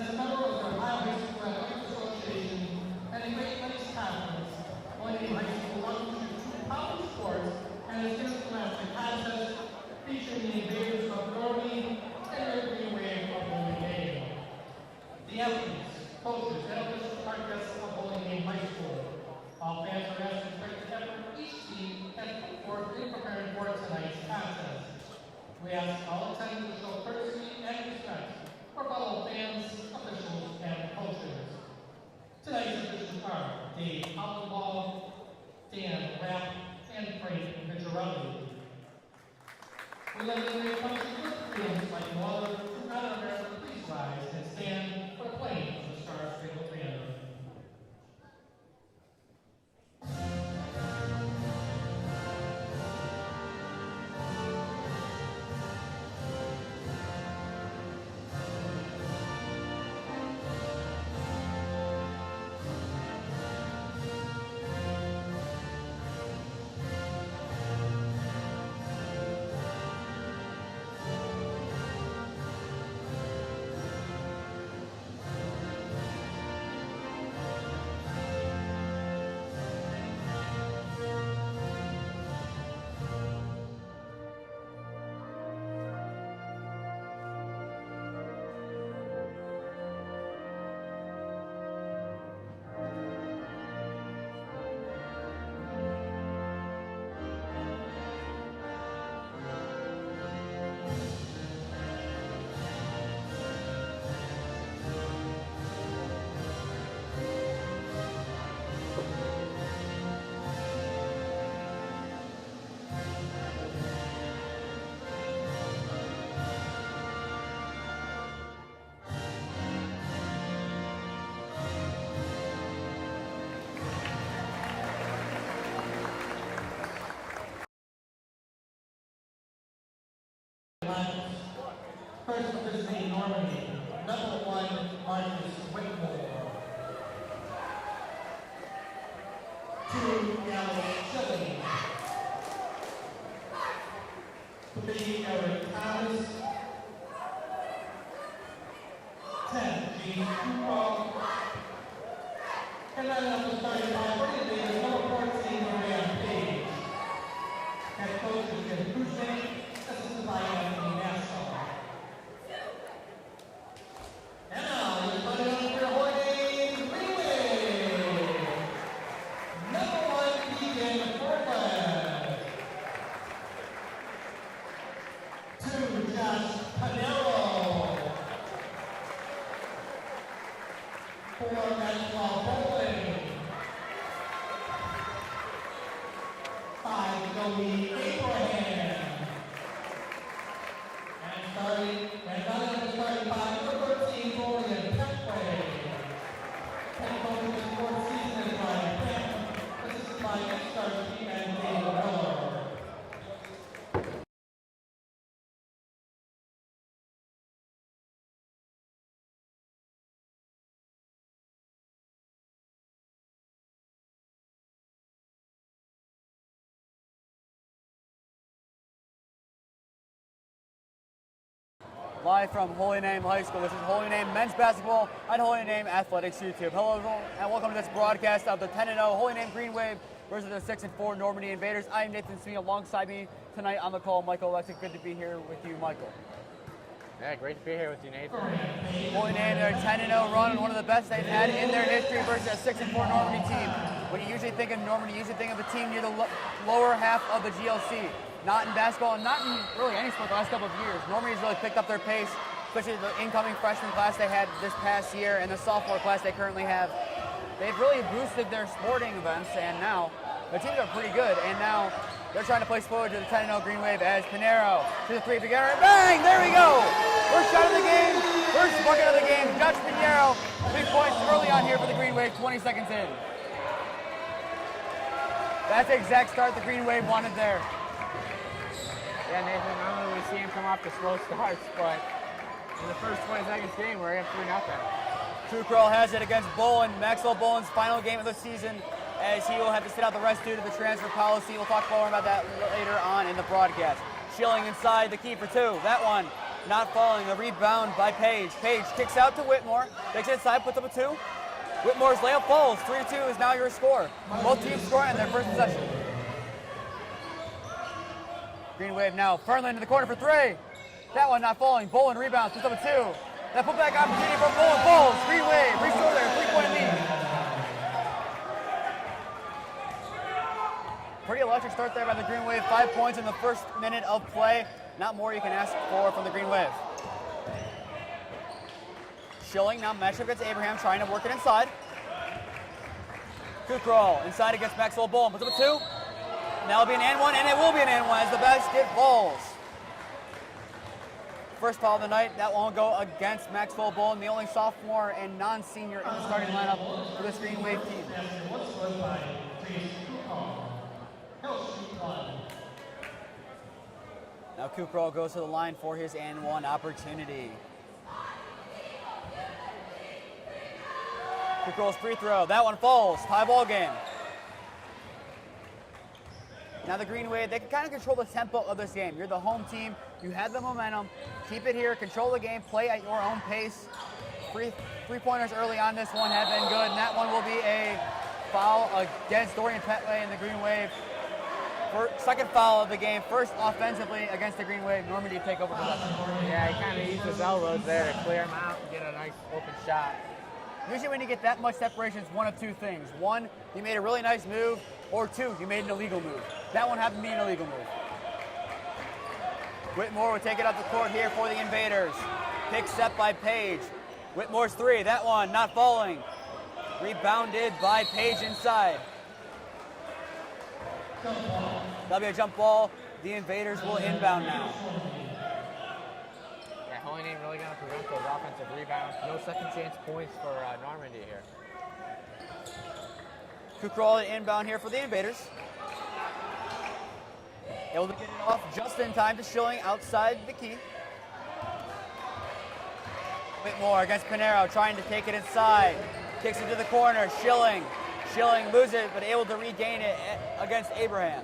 As a member of the Ohio High School Athletic Association and the Great Lakes Conference, Holy Name High School welcomes you to college sports and is here to announce a contest featuring the invaders of Normandy and their green wave of Holy Name. The athletes, coaches, and officials are guests of Holy Name High School. All fans are asked to respect the effort each team has put forth in preparing for tonight's contest. We ask all attendees to show courtesy and respect for fellow fans, officials, and coaches. Tonight's officials are Dave Outlaw, Dan Rapp, and Frank Vigorelli. We let you know functions with feelings like no other. To honor America, please rise and stand for the playing of the Star Spangled Banner. First visiting Normandy, number 1, Marcus Whitmore. 2, GLC. 3, Eric Thomas. 10, James Cooper. And then number 35, Brady, number 14, Marianne Page. Head coach is Jim Cruzan, assisted by Anthony Nassau. And now, you're putting on your Holy Name Green Wave. Number 1, Keegan Portland. 2, Josh Panero. 4, Maxwell Bowling. 5, Joey Abraham. And starting 5, number 13, Dorian Petway. Head coach of the fourth season is Ryan Pam. This is my start team and Dave Miller. Live from Holy Name High School. This is Holy Name Men's Basketball on Holy Name Athletics YouTube. Hello everyone, and welcome to this broadcast of the 10-0 Holy Name Green Wave versus the 6-4 Normandy Invaders. I am Nathan Smee. Alongside me tonight on the call, Michael Oleksik. Good to be here with you, Michael. Yeah, great to be here with you, Nathan. Holy Name, their 10-0 run, and one of the best they've had in their history versus a 6-4 Normandy team. When you usually think of Normandy, you usually think of a team near the lower half of the GLC. Not in basketball, and not in really any sport the last couple of years. Normandy's really picked up their pace, especially the incoming freshman class they had this past year and the sophomore class they currently have. They've really boosted their sporting events, and now their teams are pretty good. And now they're trying to place forward to the 10-0 Green Wave as Pinero to the 3, together, bang! There we go! First shot of the game, first bucket of the game. Josh Pinero, 3 points early on here for the Green Wave, 20 seconds in. That's the exact start the Green Wave wanted there. Yeah, Nathan, normally we see him come off the slow starts, but in the first 20 seconds game, we're up 3-0. True Curl has it against Bolin. Maxwell Bolin's final game of the season, as he will have to sit out the rest due to the transfer policy. We'll talk more about that later on in the broadcast. Schilling inside, the key for 2. That one not falling. A rebound by Page. Page kicks out to Whitmore. Takes it inside, puts up a 2. Whitmore's layup falls. 3-2 is now your score. Both teams score in their first possession. Green Wave now. Fernland in the corner for 3. That one not falling. Bolin rebounds, puts up a 2. That putback opportunity for Bolin falls. Green Wave, restore their 3-point lead. Pretty electric start there by the Green Wave. 5 points in the first minute of play. Not more you can ask for from the Green Wave. Schilling now matchup against Abraham, trying to work it inside. Kukral inside against Maxwell Bolin, puts up a 2. Now it'll be an and 1, and it will be an and 1 as the basket falls. First foul of the night, that won't go against Maxwell Bolin, the only sophomore and non-senior in the starting lineup for this Green Wave team. Now Kukral goes to the line for his and 1 opportunity. Kukral's free throw, that one falls, tie ball game. Now the Green Wave, they can kind of control the tempo of this game. You're the home team, you have the momentum, keep it here, control the game, play at your own pace. Three-pointers early on this one have been good, and that one will be a foul against Dorian Petway and the Green Wave. Second foul of the game, first offensively against the Green Wave. Normandy take over possession. Yeah, he kind of used his elbows there to clear him out and get a nice open shot. Usually when you get that much separation, it's one of two things. One, you made a really nice move, or 2, you made an illegal move. That one happened to be an illegal move. Whitmore would take it up the court here for the Invaders. Pick set by Page. Whitmore's 3, that one not falling. Rebounded by Page inside. That'll be a jump ball. The Invaders will inbound now. Yeah, Holy ain't really going to prevent those offensive rebounds. No second chance points for Normandy here. Kukral inbound here for the Invaders. Able to get it off just in time to Schilling outside the key. Whitmore against Pinero, trying to take it inside. Kicks it to the corner, Schilling. Schilling loses it, but able to regain it against Abraham.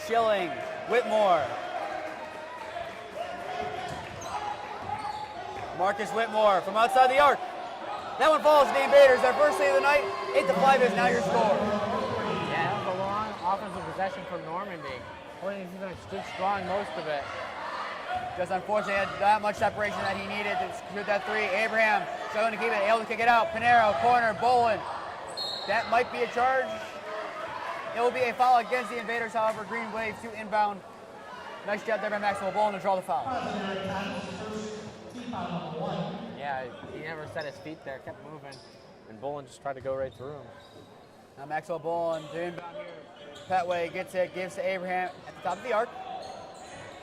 Schilling, Whitmore. Marcus Whitmore from outside the arc. That one falls to the Invaders. Their first lead of the night. 8-5 is now your score. Yeah, that was a long offensive possession from Normandy. Holy stood strong most of it. Just unfortunately had that much separation that he needed to shoot that 3. Abraham struggling to keep it, able to kick it out. Pinero, corner, Bolin. That might be a charge. It will be a foul against the Invaders, however. Green Wave to inbound. Nice job there by Maxwell Bolin to draw the foul. Yeah, he never set his feet there, kept moving, and Bolin just tried to go right through him. Now Maxwell Bolin to inbound here. Petway gets it, gives to Abraham at the top of the arc.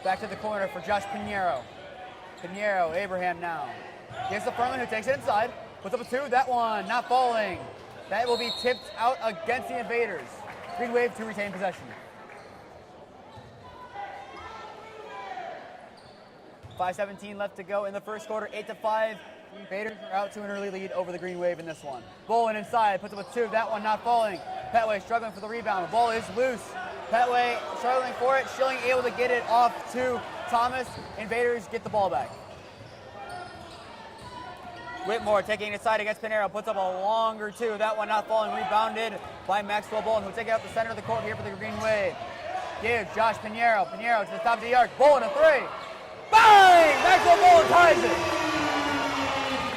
Back to the corner for Josh Pinero. Pinero, Abraham now. Gives to Furman, who takes it inside. Puts up a 2, that one not falling. That will be tipped out against the Invaders. Green Wave to retain possession. 5:17 left to go in the first quarter, 8-5. The Invaders are out to an early lead over the Green Wave in this one. Bolin inside, puts up a 2, that one not falling. Petway struggling for the rebound. The ball is loose. Petway struggling for it. Schilling able to get it off to Thomas. Invaders get the ball back. Whitmore taking it aside against Pinero, puts up a longer 2. That one not falling, rebounded by Maxwell Bolin, who'll take it out the center of the court here for the Green Wave. Gives Josh Pinero. Pinero to the top of the arc. Bolin a 3. Bang! Maxwell Bolin ties it.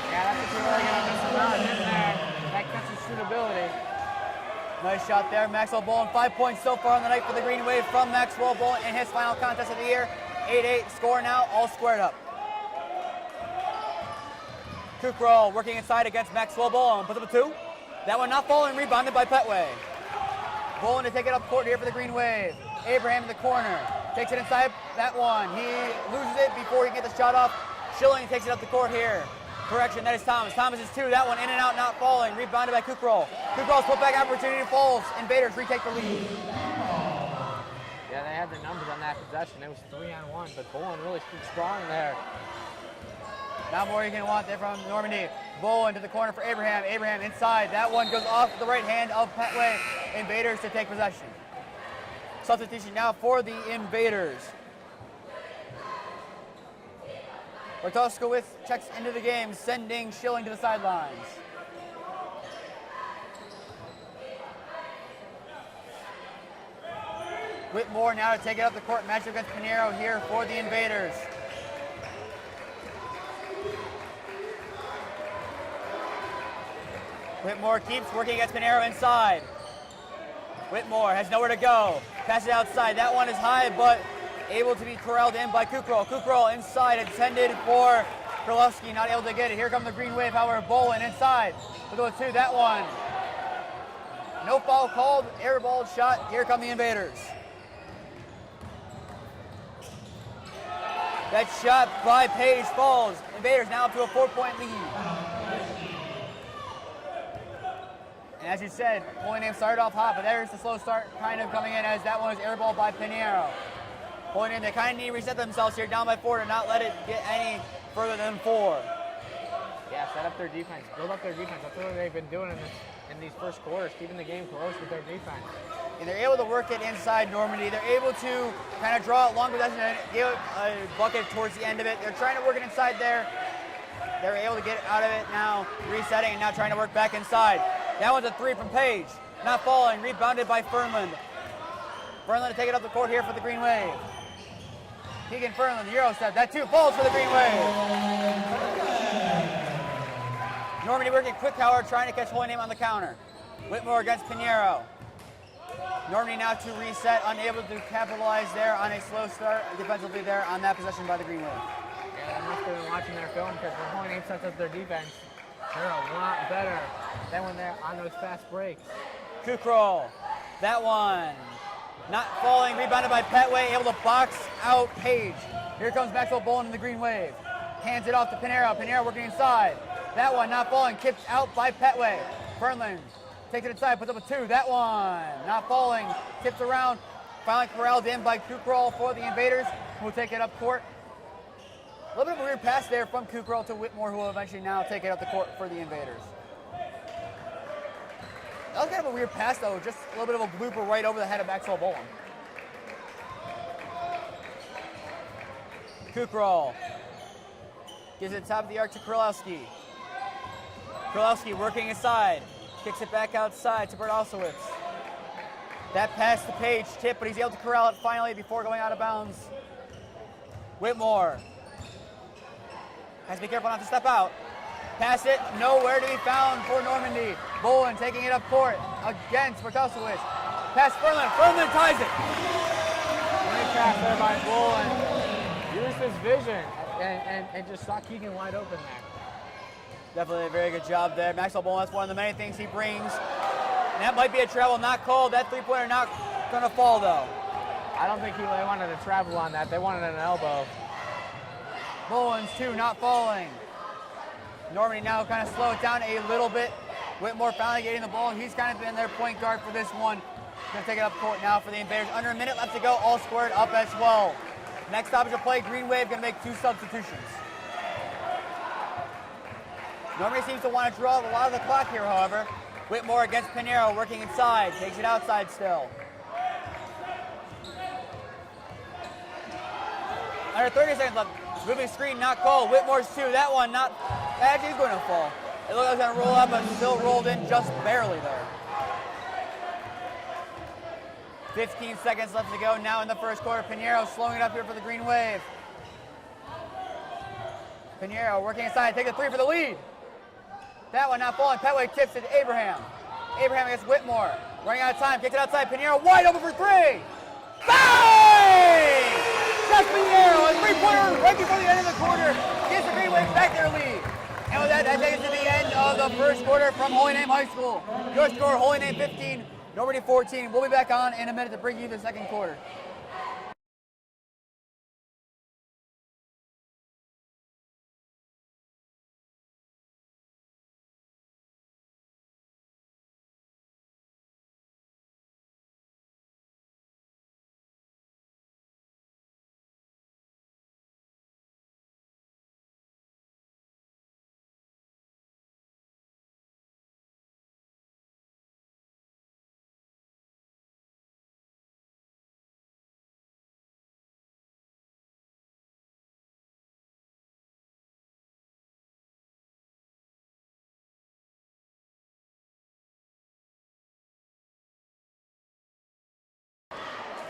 Yeah, that's what you're really going to miss about in there. That cuts his shootability. Nice shot there. Maxwell Bolin, 5 points so far on the night for the Green Wave from Maxwell Bolin in his final contest of the year. 8-8 score now, all squared up. Kukral working inside against Maxwell Bolin, puts up a 2. That one not falling, rebounded by Petway. Bolin to take it up court here for the Green Wave. Abraham in the corner, takes it inside, that one. He loses it before he gets the shot off. Schilling takes it up the court here. Correction, that is Thomas. Thomas is 2, that one in and out, not falling. Rebounded by Kukral. Kukral's putback opportunity falls. Invaders retake the lead. Yeah, they had the numbers on that possession. It was 3-on-1, but Bolin really stood strong there. Not more you can want there from Normandy. Bolin to the corner for Abraham. Abraham inside. That one goes off the right hand of Petway. Invaders to take possession. Substitution now for the Invaders. Bartoskowitz checks into the game, sending Schilling to the sidelines. Whitmore now to take it up the court, matchup against Pinheiro here for the Invaders. Whitmore keeps working against Pinheiro inside. Whitmore has nowhere to go. Pass it outside. That one is high, but able to be corralled in by Kukrow. Kukrow inside, intended for Krylowski, not able to get it. Here comes the Green Wave, however, Bolin inside. Look at 2, that one. No foul called, airballed shot. Here come the Invaders. That shot by Page falls. Invaders now up to a 4-point lead. And as you said, Holy Name started off hot, but there's the slow start kind of coming in as that one is airballed by Pinheiro. Holy Name, they kind of need to reset themselves here, down by 4, to not let it get any further than 4. Yeah, set up their defense, build up their defense. That's what they've been doing in these first quarters, keeping the game close with their defense. And they're able to work it inside Normandy. They're able to kind of draw it long possession and give a bucket towards the end of it. They're trying to work it inside there. They're able to get out of it now, resetting and now trying to work back inside. That one's a 3 from Page. Not falling, rebounded by Fernland. Fernland to take it up the court here for the Green Wave. Keegan Fernland, Euro step. That 2 falls for the Green Wave. Normandy working quick power, trying to catch Holy Name on the counter. Whitmore against Pinheiro. Normandy now to reset, unable to capitalize there on a slow start defensively there on that possession by the Green Wave. Yeah, I must have been watching their film because when Holy Name sets up their defense, they're a lot better than when they're on those fast breaks. Kukrow, that one. Not falling, rebounded by Petway, able to box out Page. Here comes Maxwell Bolin in the Green Wave. Hands it off to Pinheiro. Pinheiro working inside. That one not falling, kicked out by Petway. Fernland takes it inside, puts up a 2. That one not falling, tips around. Finally corralled in by Kukrow for the Invaders, who will take it up court. A little bit of a weird pass there from Kukrow to Whitmore, who will eventually now take it up the court for the Invaders. That was kind of a weird pass, though. Just a little bit of a blooper right over the head of Maxwell Bolin. Kukrow gives it top of the arc to Krylowski. Krylowski working inside. Kicks it back outside to Bartoskowitz. That pass to Page, tip, but he's able to corral it finally before going out of bounds. Whitmore has to be careful not to step out. Pass it, nowhere to be found for Normandy. Bolin taking it up court against Bartoskowitz. Pass Fernland, Fernland ties it. Great pass there by Bolin. Used his vision and just saw Keegan wide open there. Definitely a very good job there. Maxwell Bolin, that's one of the many things he brings. And that might be a travel not called. That 3-pointer not gonna fall though. I don't think they wanted to travel on that. They wanted an elbow. Bolin's 2 not falling. Normandy now kind of slow it down a little bit. Whitmore finally getting the ball. He's kind of been their point guard for this one. Gonna take it up court now for the Invaders. Under a minute left to go, all squared up as well. Next stoppage of play, Green Wave gonna make 2 substitutions. Normandy seems to want to draw a lot of the clock here, however. Whitmore against Pinheiro, working inside, takes it outside still. Under 30 seconds left. Moving screen, not called. Whitmore's 2. That one not. Actually, he's going to fall. It looked like it was going to roll up, but still rolled in just barely there. 15 seconds left to go now in the first quarter. Pinheiro slowing it up here for the Green Wave. Pinheiro working inside, take a 3 for the lead. That one not falling. Petway tips it to Abraham. Abraham against Whitmore. Running out of time, kicks it outside. Pinheiro wide open for 3. Bang! That's Pinheiro, a 3-pointer right before the end of the quarter. Gives the Green Wave back their lead. And with that takes us to the end of the first quarter from Holy Name High School. Your score, Holy Name 15, Normandy 14. We'll be back on in a minute to bring you the second quarter.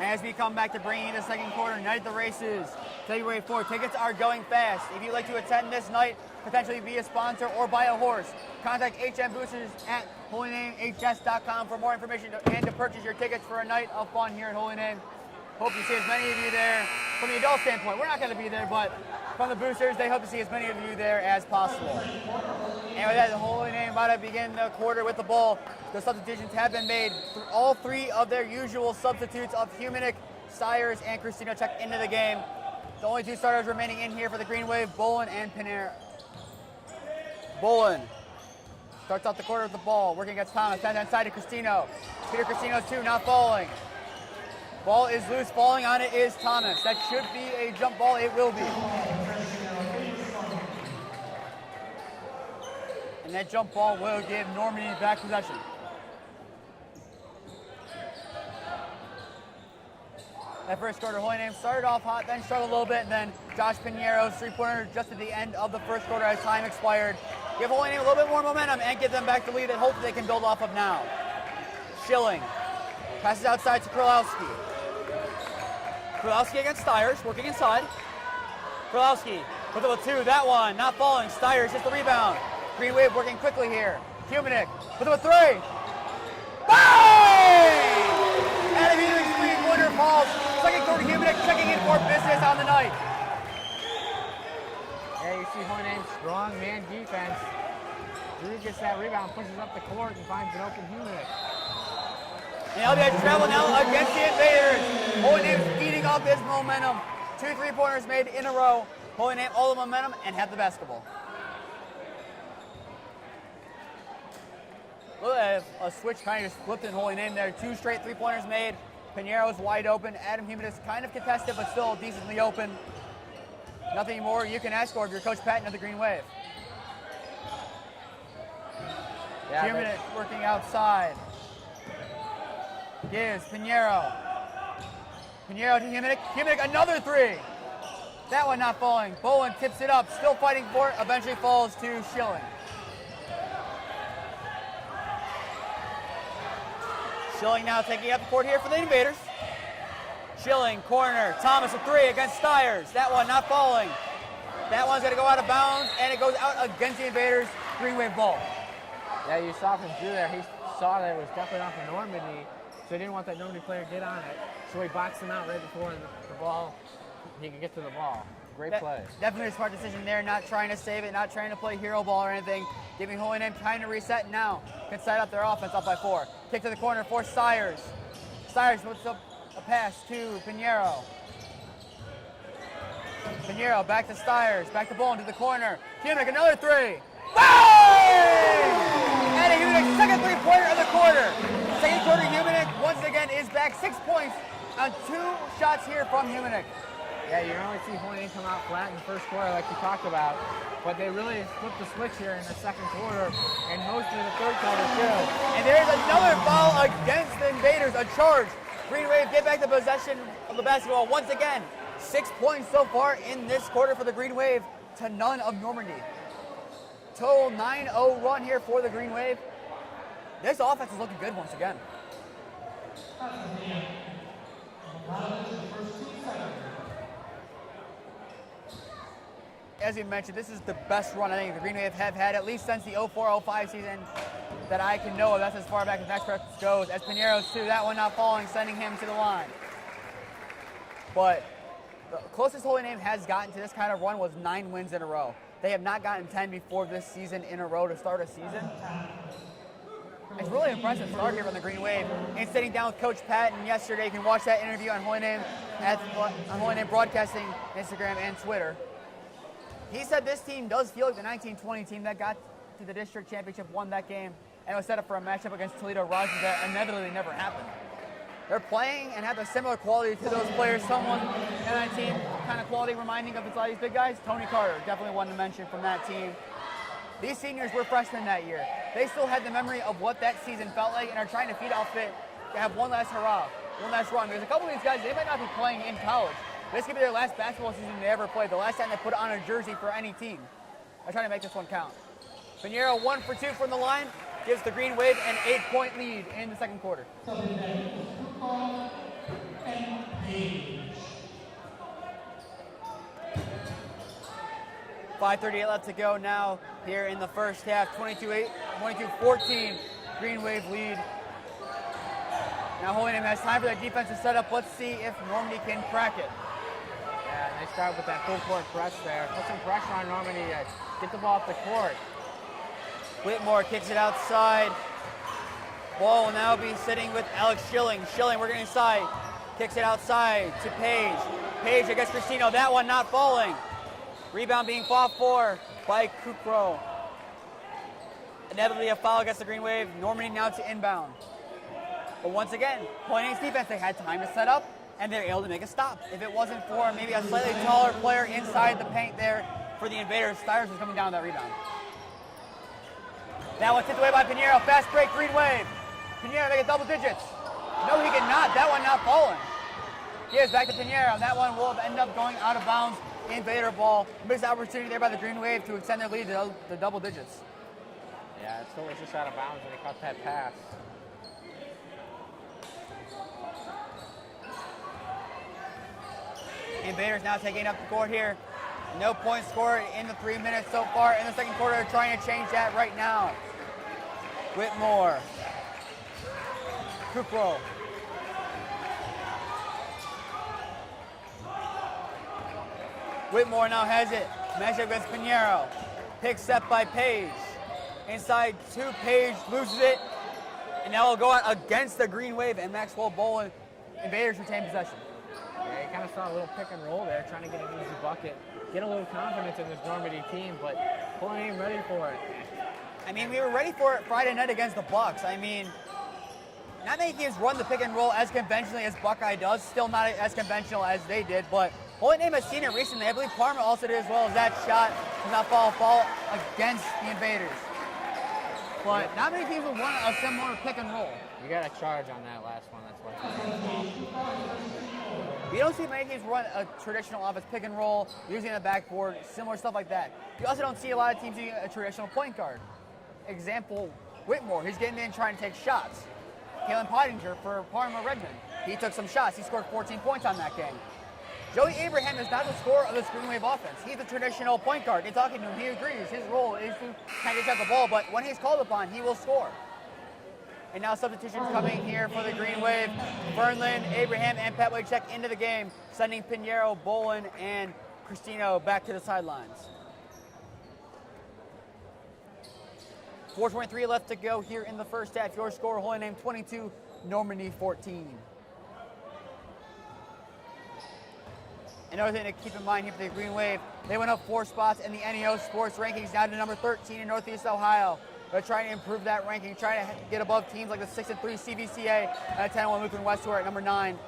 As we come back to bringing you the second quarter, Night of the Races, February 4th. Tickets are going fast. If you'd like to attend this night, potentially be a sponsor or buy a horse, contact HM Boosters at HolyNameHS.com for more information and to purchase your tickets for a night of fun here at Holy Name. Hope to see as many of you there. From the adult standpoint, we're not going to be there, but from the boosters, they hope to see as many of you there as possible. And with that, the Holy Name about to begin the quarter with the ball. The substitutions have been made. All three of their usual substitutes of Humanic, Stires, and Cristino check into the game. The only two starters remaining in here for the Green Wave, Bolin and Pinero. Bolin starts off the quarter with the ball, working against Thomas, sends inside to Cristino. Peter Cristino's two, not falling. Ball is loose, falling on it is Thomas. That should be a jump ball, it will be. And that jump ball will give Normandy back possession. That first quarter, Holy Name started off hot, then struggled a little bit, and then Josh Pinero's three-pointer just at the end of the first quarter as time expired. Give Holy Name a little bit more momentum and give them back the lead that hopefully they can build off of now. Schilling passes outside to Krylowski. Krylowski against Stires, working inside. Krylowski with a two, that one, not falling. Stires gets the rebound. Green Wave working quickly here. Humanic with a three. Bang! Adam Humanic's three-pointer falls. Second quarter, Humanic checking in for business on the night. Yeah, you see Holy Name's strong man defense. Drew gets that rebound, pushes up the court, and finds an open Humanic. And LBS travel now against the Invaders. Holy Name's feeding off his momentum. Two three-pointers made in a row. Holy Name all the momentum and have the basketball. Look at a switch kind of just flipped in Holy Name there. Two straight three-pointers made. Pinero's wide open. Adam Humanis kind of contested, but still decently open. Nothing more you can ask for if you're Coach Patton of the Green Wave. Yeah, Humanis working outside. Gives Pinero. Pinero to Humanic. Humanic another three. That one not falling. Bowen tips it up. Still fighting for it. Eventually falls to Schilling. Schilling now taking up the court here for the Invaders. Schilling, corner. Thomas a three against Stires. That one not falling. That one's going to go out of bounds, and it goes out against the Invaders. Green Wave ball. Yeah, you saw from Drew there. He saw that it was definitely off of Normandy, so he didn't want that Normandy player to get on it. So he boxed him out right before the ball, he could get to the ball. Great play. Definitely a smart decision there, not trying to save it, not trying to play hero ball or anything. Giving Holy Name time to reset now. Can set up their offense up by 4. Kick to the corner for Stires. Stires puts up a pass to Pinero. Pinero back to Stires, back to Bowen to the corner. Humanic another three. Bang! And a Humanic second three-pointer of the quarter. Second quarter, Humanic once again is back 6 points on 2 shots here from Humanic. Yeah, you normally see Holy Name come out flat in the first quarter like you talked about, but they really flipped the switch here in the second quarter and most of the third quarter too. And there's another foul against the Invaders, a charge. Green Wave get back the possession of the basketball once again. 6 points so far in this quarter for the Green Wave to none of Normandy. Total 9-0 run here for the Green Wave. This offense is looking good once again. As you mentioned, this is the best run I think the Green Wave have had, at least since the 04-05 season that I can know of. That's as far back as next practice goes. As Pinero's two, that one not falling, sending him to the line. But the closest Holy Name has gotten to this kind of run was 9 wins in a row. They have not gotten 10 before this season in a row to start a season. It's really impressive start here from the Green Wave. And sitting down with Coach Patton yesterday, you can watch that interview on Holy Name on Holy Name Broadcasting, Instagram, and Twitter. He said this team does feel like the 1920 team that got to the district championship, won that game, and was set up for a matchup against Toledo Rogers that inevitably never happened. They're playing and have a similar quality to those players. Someone in that team, kind of quality reminding of a lot of these big guys. Tony Carter, definitely one to mention from that team. These seniors were freshmen that year. They still had the memory of what that season felt like and are trying to feed off it to have one last hurrah, one last run. Because a couple of these guys, they might not be playing in college. This could be their last basketball season they ever played, the last time they put on a jersey for any team. I'm trying to make this one count. Pinero 1 for 2 from the line, gives the Green Wave an 8-point lead in the second quarter. Page. 5:38 left to go now here in the first half. 22-14, Green Wave lead. Now Holy Name has time for their defensive setup. Let's see if Normandy can crack it. Yeah, and they start with that full court press there. Put some pressure on Normandy. Get the ball off the court. Whitmore kicks it outside. Ball will now be sitting with Alex Schilling. Schilling working inside. Kicks it outside to Page. Page against Cristino. That one not falling. Rebound being fought for by Kukro. Inevitably a foul against the Green Wave. Normandy now to inbound. But once again, Holy Name's defense, they had time to set up, and they're able to make a stop. If it wasn't for maybe a slightly taller player inside the paint there for the Invaders, Stires was coming down that rebound. That one tipped away by Pinheiro. Fast break, Green Wave. Pinheiro make it double digits. No, he cannot. That one not falling. Gives back to Pinheiro. That one will end up going out of bounds. Invader ball. Missed opportunity there by the Green Wave to extend their lead to the double digits. Yeah, it still was just out of bounds when he caught that pass. Invaders now taking up the court here. No points scored in the 3 minutes so far in the second quarter. They're trying to change that right now. Whitmore. Kukro. Whitmore now has it. Matchup against Pinheiro. Pick set by Page. Inside to Page, loses it. And now will go out against the Green Wave and Maxwell Bolin. Invaders retain possession. Yeah, you kind of saw a little pick and roll there, trying to get an easy bucket. Get a little confidence in this Normandy team, but Holy ain't ready for it. I mean, we were ready for it Friday night against the Bucks. I mean, not many teams run the pick and roll as conventionally as Buckeye does. Still not as conventional as they did, but Holy Name has seen it recently. I believe Parma also did as well as that shot does not fall against the Invaders. But not many teams would run a similar pick and roll. You got to charge on that last one. That's what. We don't see many teams run a traditional offense pick and roll, using the backboard, similar stuff like that. You also don't see a lot of teams using a traditional point guard. Example, Whitmore, he's getting in trying to take shots. Kalen Pottinger for Parma Redmond, he took some shots. He scored 14 points on that game. Joey Abraham is not the scorer of this Green Wave offense. He's a traditional point guard. In talking to him, he agrees. His role is to kind of get the ball, but when he's called upon, he will score. And now substitutions coming here for the Green Wave. Fernlin, Abraham, and Pat Oleksik into the game, sending Pinheiro, Bolin, and Cristino back to the sidelines. 4:23 left to go here in the first half. Your score, Holy Name 22, Normandy 14. Another thing to keep in mind here for the Green Wave, they went up 4 spots in the NEO Sports rankings, down to number 13 in Northeast Ohio. They're trying to improve that ranking, trying to get above teams like the 6-3 CVCA and the 10-1 Lutheran West, who are at number 9.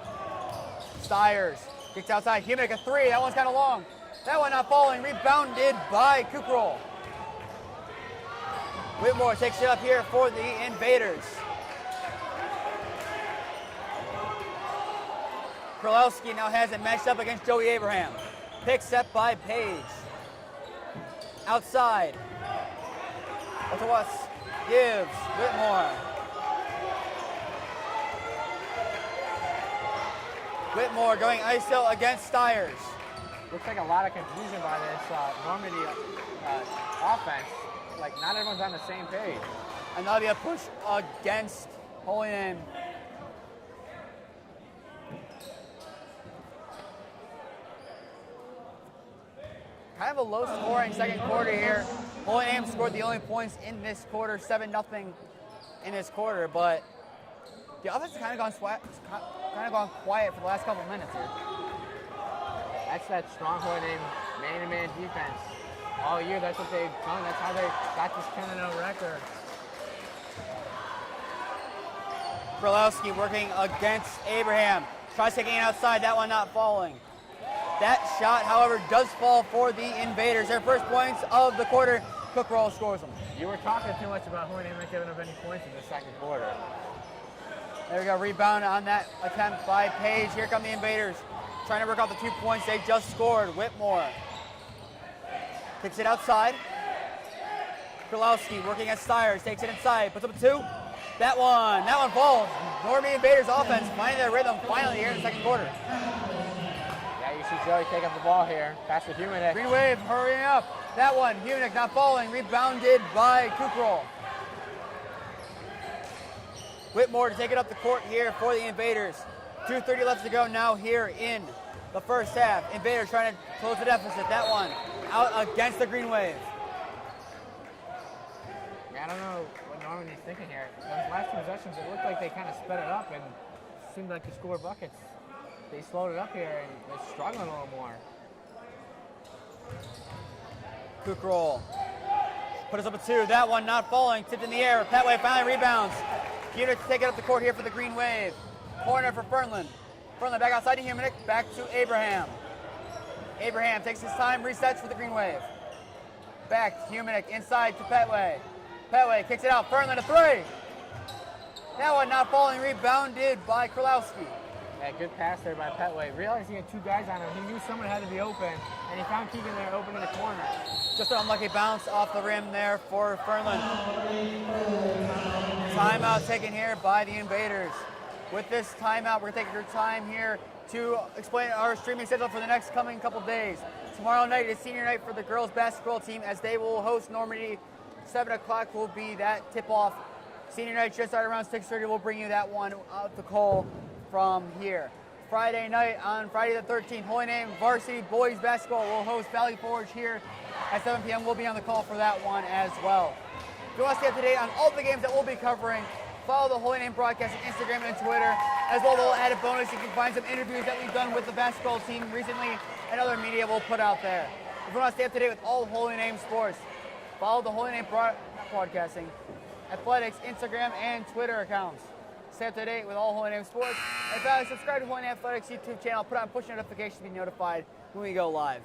Stires kicks outside. He make a 3. That one's kind of long. That one not falling. Rebounded by Kukro. Whitmore takes it up here for the Invaders. Krolowski now has it matched up against Joey Abraham. Pick set by Page. Outside. Ottawa gives Whitmore. Whitmore going ISO against Stires. Looks like a lot of confusion by this Normandy offense. Like, not everyone's on the same page. And that'll be a push against Holy Name. Kind of a low scoring second quarter here. Holy Name scored the only points in this quarter, 7-0 in this quarter, but the offense has kind of gone quiet for the last couple of minutes here. That's that strong Holy Name man-to-man defense. All year, that's what they've done. That's how they got this 10-0 record. Krolowski working against Abraham. Tries taking it outside, that one not falling. That shot, however, does fall for the Invaders. Their first points of the quarter. Kukro scores them. You were talking too much about Holy Name not giving up any points in the second quarter. There we go, rebound on that attempt by Page. Here come the Invaders. Trying to work out the 2 points they just scored. Whitmore kicks it outside. Krolowski working at Stires, takes it inside, puts up a 2. That one falls. Normandy Invaders offense finding their rhythm finally here in the second quarter. see Joey take up the ball here. Pass to Humanek. Green Wave hurrying up. That one, Humanek not falling. Rebounded by Kukrow. Whitmore to take it up the court here for the Invaders. 2:30 left to go now here in the first half. Invaders trying to close the deficit. That one out against the Green Wave. Yeah, I don't know what Normandy's thinking here. Those last two possessions, it looked like they kind of sped it up and seemed like to score buckets. They slowed it up here and they're struggling a little more. Kukrow put us up a 2. That one not falling. Tipped in the air. Petway finally rebounds. Humanek to take it up the court here for the Green Wave. Corner for Fernland. Fernland back outside to Humanek. Back to Abraham. Abraham takes his time, resets for the Green Wave. Back to Humanek inside to Petway. Petway kicks it out. Fernland a 3. That one not falling. Rebounded by Krolowski. Yeah, good pass there by Petway. Realizing he had two guys on him, he knew someone had to be open, and he found Keegan there open in the corner. Just an unlucky bounce off the rim there for Fernland. Timeout taken here by the Invaders. With this timeout, we're going to take your time here to explain our streaming schedule for the next coming couple days. Tomorrow night is senior night for the girls basketball team as they will host Normandy. 7 o'clock will be that tip-off. Senior night just started around 6:30. We'll bring you that one out the coal from here. Friday night, on Friday the 13th, Holy Name Varsity boys basketball will host Valley Forge here at 7 p.m. We'll be on the call for that one as well. If you want to stay up to date on all the games that we'll be covering, follow the Holy Name Broadcast on Instagram and Twitter. As well, the added bonus, you can find some interviews that we've done with the basketball team recently and other media we'll put out there. If you want to stay up to date with all Holy Name sports, follow the Holy Name Broadcasting, Athletics, Instagram, and Twitter accounts. Stay up to date with all Holy Name sports. And finally, subscribe to Holy Name Athletics YouTube channel. Put on push notifications to be notified when we go live.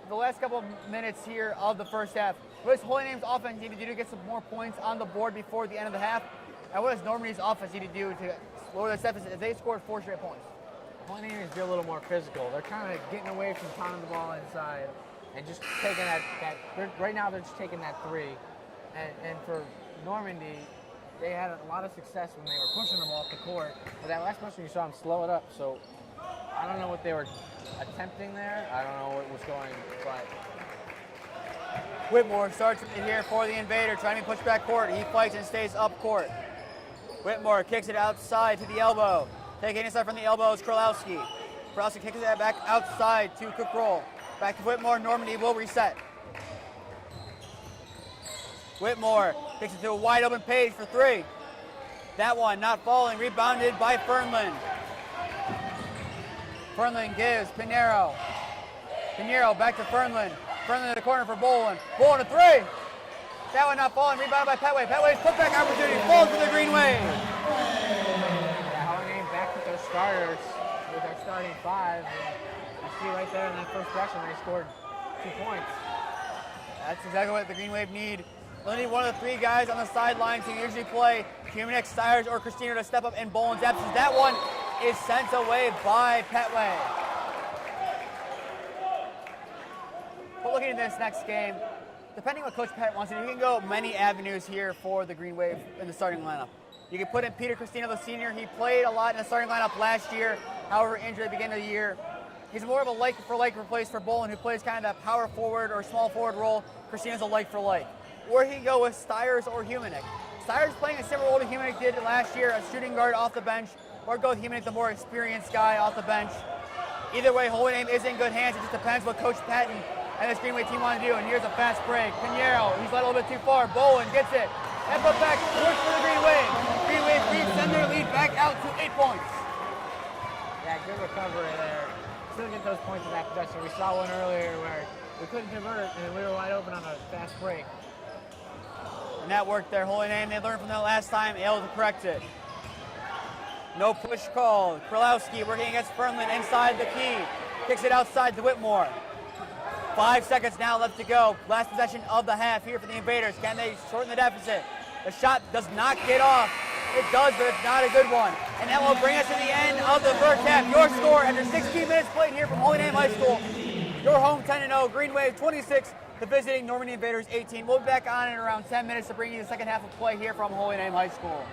The last couple of minutes here of the first half, what does Holy Name's offense need to do to get some more points on the board before the end of the half? And what does Normandy's offense need to do to lower the deficit as they scored 4 straight points? Holy Name needs to be a little more physical. They're kind of getting away from pounding the ball inside and just taking that right now they're just taking that 3. And for Normandy, they had a lot of success when they were pushing them off the court. But that last motion, you saw them slow it up. So I don't know what they were attempting there. I don't know what was going, but Whitmore starts it here for the Invader, trying to push back court. He fights and stays up court. Whitmore kicks it outside to the elbow. Taking inside from the elbow is Krolowski. Krolowski kicks it back outside to Kukrow. Back to Whitmore. Normandy will reset. Whitmore kicks it to a wide open Page for 3. That one not falling. Rebounded by Fernland. Fernland gives Pinheiro. Pinheiro back to Fernland. Fernland in the corner for Bolin. Bolin a 3. That one not falling. Rebounded by Petway. Petway's putback opportunity falls to the Green Wave. Yeah, Holy Name back with their starters, with their starting 5. And you see right there in that first possession, they scored 2 points. That's exactly what the Green Wave need. They'll need one of the 3 guys on the sidelines who usually play Humanek, Stires, or Christina to step up in Bolin's absence. That one is sent away by Petway. But looking at this next game, depending on what Coach Pett wants to do, you can go many avenues here for the Green Wave in the starting lineup. You can put in Peter Christina, the senior. He played a lot in the starting lineup last year, however injured at the beginning of the year. He's more of a like-for-like replace for Bolin, who plays kind of that power forward or small forward role. Christina's a like-for-like. Or he can go with Stires or Humanek. Stires playing a similar role to Humanek did last year, a shooting guard off the bench, or go with Humanek, the more experienced guy off the bench. Either way, Holy Name is in good hands. It just depends what Coach Patton and this Green Wave team want to do. And here's a fast break. Pinheiro, he's led a little bit too far. Bolin gets it. And put back, works for the Green Wave. Green Wave extend their lead back out to 8 points. Yeah, good recovery there. Still get those points in that possession. We saw one earlier where we couldn't convert it and we were wide open on a fast break. And that worked there. Holy Name, they learned from that last time, able to correct it. No push called. Krolowski working against Fernland inside the key. Kicks it outside to Whitmore. 5 seconds now left to go. Last possession of the half here for the Invaders. Can they shorten the deficit? The shot does not get off. It does, but it's not a good one. And that will bring us to the end of the first half. Your score after 16 minutes played here from Holy Name High School. Your home 10-0, Green Wave 26, the visiting Normandy Invaders 18. We'll be back on in around 10 minutes to bring you the second half of play here from Holy Name High School.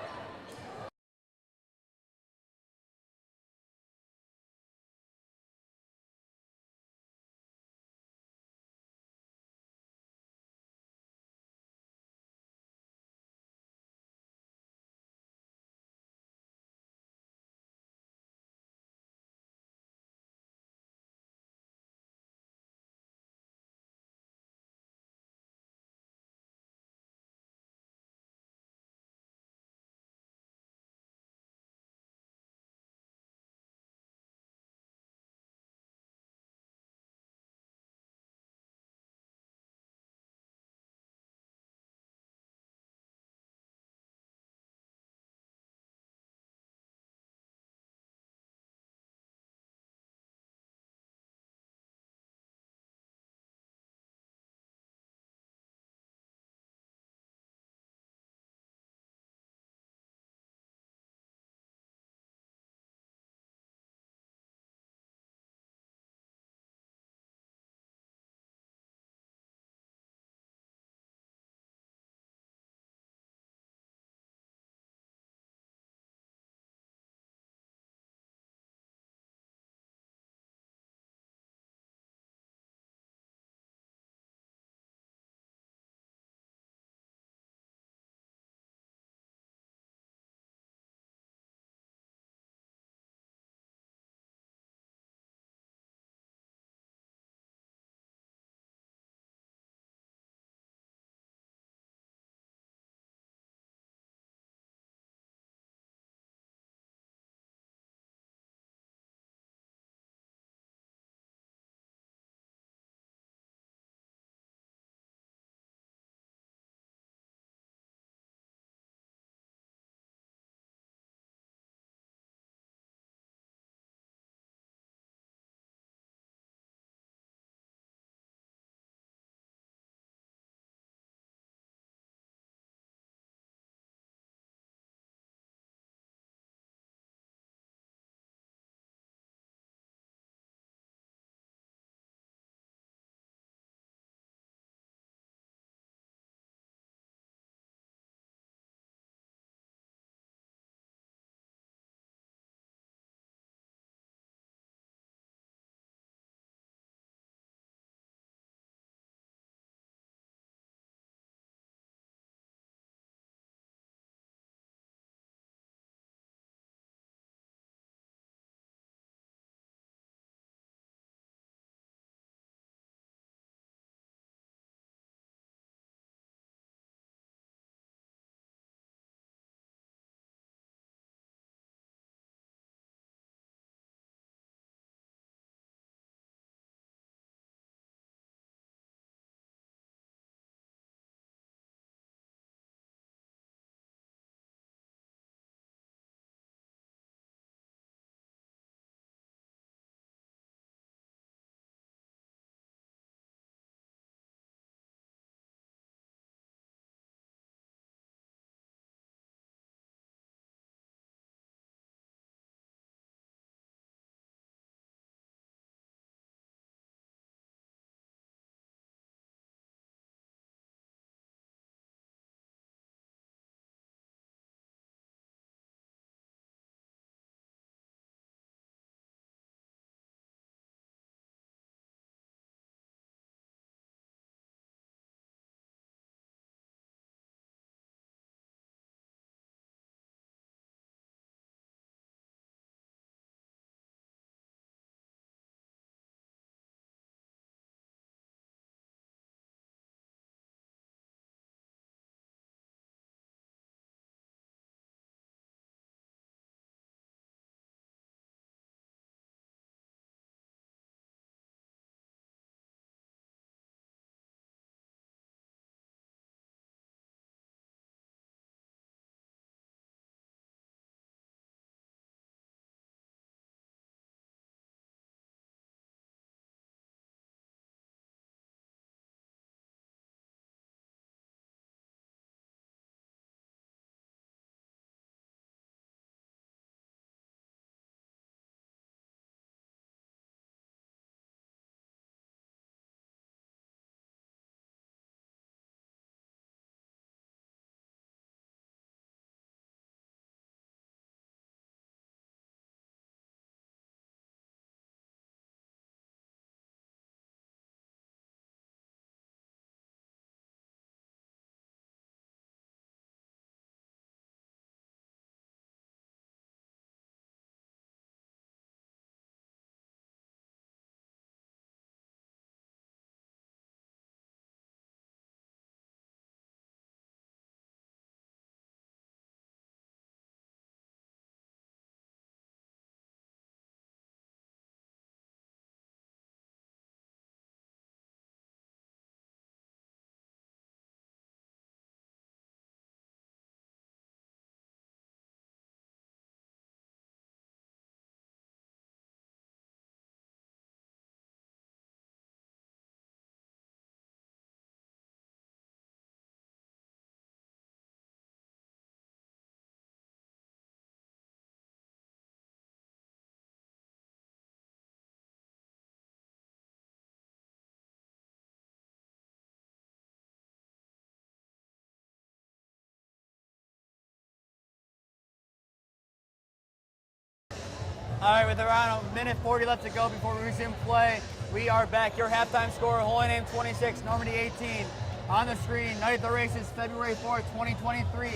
All right, with around a minute 40 left to go before we resume play, we are back. Your halftime score, Holy Name 26, Normandy 18. On the screen, Night at the Races, February 4th, 2023.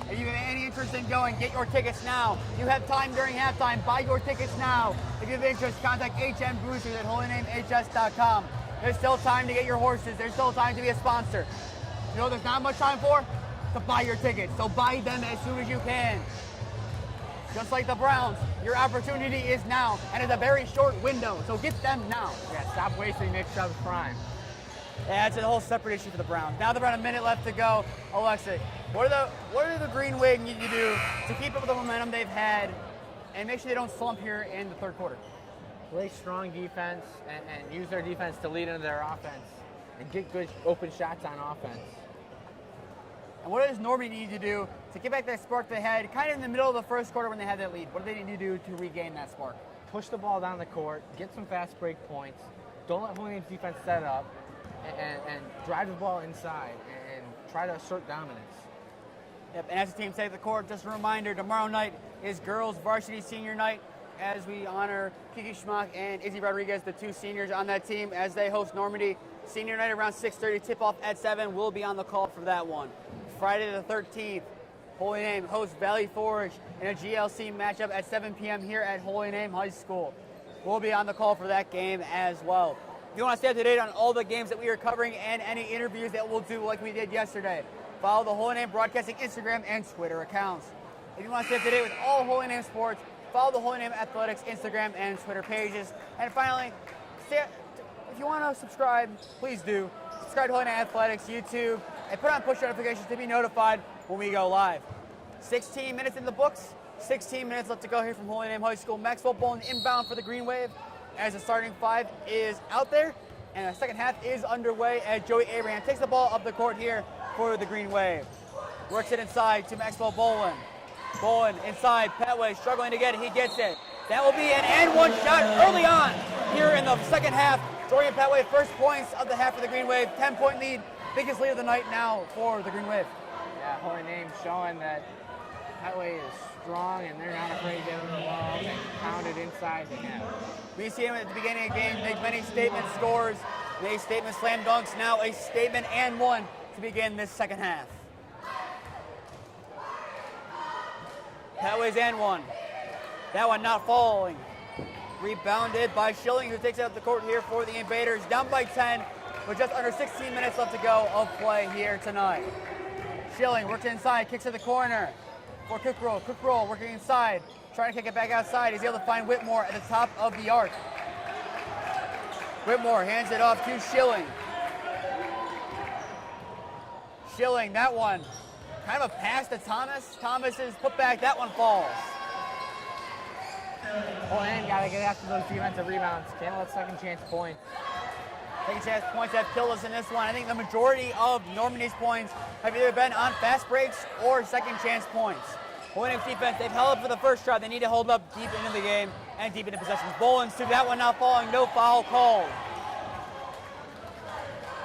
If you have any interest in going, get your tickets now. You have time during halftime. Buy your tickets now. If you have interest, contact HM Boosters at holynamehs.com. There's still time to get your horses. There's still time to be a sponsor. You know what there's not much time for? To buy your tickets. So buy them as soon as you can. Just like the Browns, your opportunity is now, and it's a very short window, so get them now. Yeah, stop wasting Nick Chubb's prime. Yeah, it's a whole separate issue for the Browns. Now they're around a minute left to go. Oleksik, what do the Green Wave need to do to keep up with the momentum they've had and make sure they don't slump here in the third quarter? Play strong defense and use their defense to lead into their offense and get good open shots on offense. And what does Normandy need to do to get back that spark they had kind of in the middle of the first quarter when they had that lead? What do they need to do to regain that spark? Push the ball down the court, get some fast break points, don't let Holy Name's defense set up, and drive the ball inside and try to assert dominance. Yep, and as the team takes the court, just a reminder, tomorrow night is girls varsity senior night as we honor Kiki Schmuck and Izzy Rodriguez, the two seniors on that team, as they host Normandy. Senior night around 6:30, tip-off at 7. We'll be on the call for that one. Friday the 13th, Holy Name hosts Valley Forge in a GLC matchup at 7 p.m. here at Holy Name High School. We'll be on the call for that game as well. If you want to stay up to date on all the games that we are covering and any interviews that we'll do like we did yesterday, follow the Holy Name Broadcasting Instagram and Twitter accounts. If you want to stay up to date with all Holy Name sports, follow the Holy Name Athletics Instagram and Twitter pages. And finally, if you want to subscribe, please do. Subscribe to Holy Name Athletics YouTube and put on push notifications to be notified when we go live. 16 minutes in the books, 16 minutes left to go here from Holy Name High School. Maxwell Bowling inbound for the Green Wave as the starting five is out there, and the second half is underway as Joey Abraham takes the ball up the court here for the Green Wave. Works it inside to Maxwell Bolin. Bolin inside, Petway struggling to get it, he gets it. That will be an and one shot early on here in the second half. Dorian Petway, first points of the half for the Green Wave, 10-point lead, biggest lead of the night now for the Green Wave. Yeah, Holy Name showing that Petway is strong and they're not afraid to get him the ball and pound it inside the net. We see him at the beginning of the game make many statement scores, many statement slam dunks, now a statement and one to begin this second half. Petway's and one. That one not falling. Rebounded by Schilling, who takes it up the court here for the Invaders. Down by 10 with just under 16 minutes left to go of play here tonight. Schilling works inside, kicks to the corner for Cookroll. Cookroll working inside, trying to kick it back outside. He's able to find Whitmore at the top of the arc. Whitmore hands it off to Schilling. Schilling, that one. Kind of a pass to Thomas. Thomas's put back, that one falls. Holy Name got to get after those defensive rebounds. Can't let second chance points. Second chance points have killed us in this one. I think the majority of Normandy's points have either been on fast breaks or second chance points. Holy Name's defense, they've held up for the first try. They need to hold up deep into the game and deep into possessions. Bolins to that one not falling, no foul called.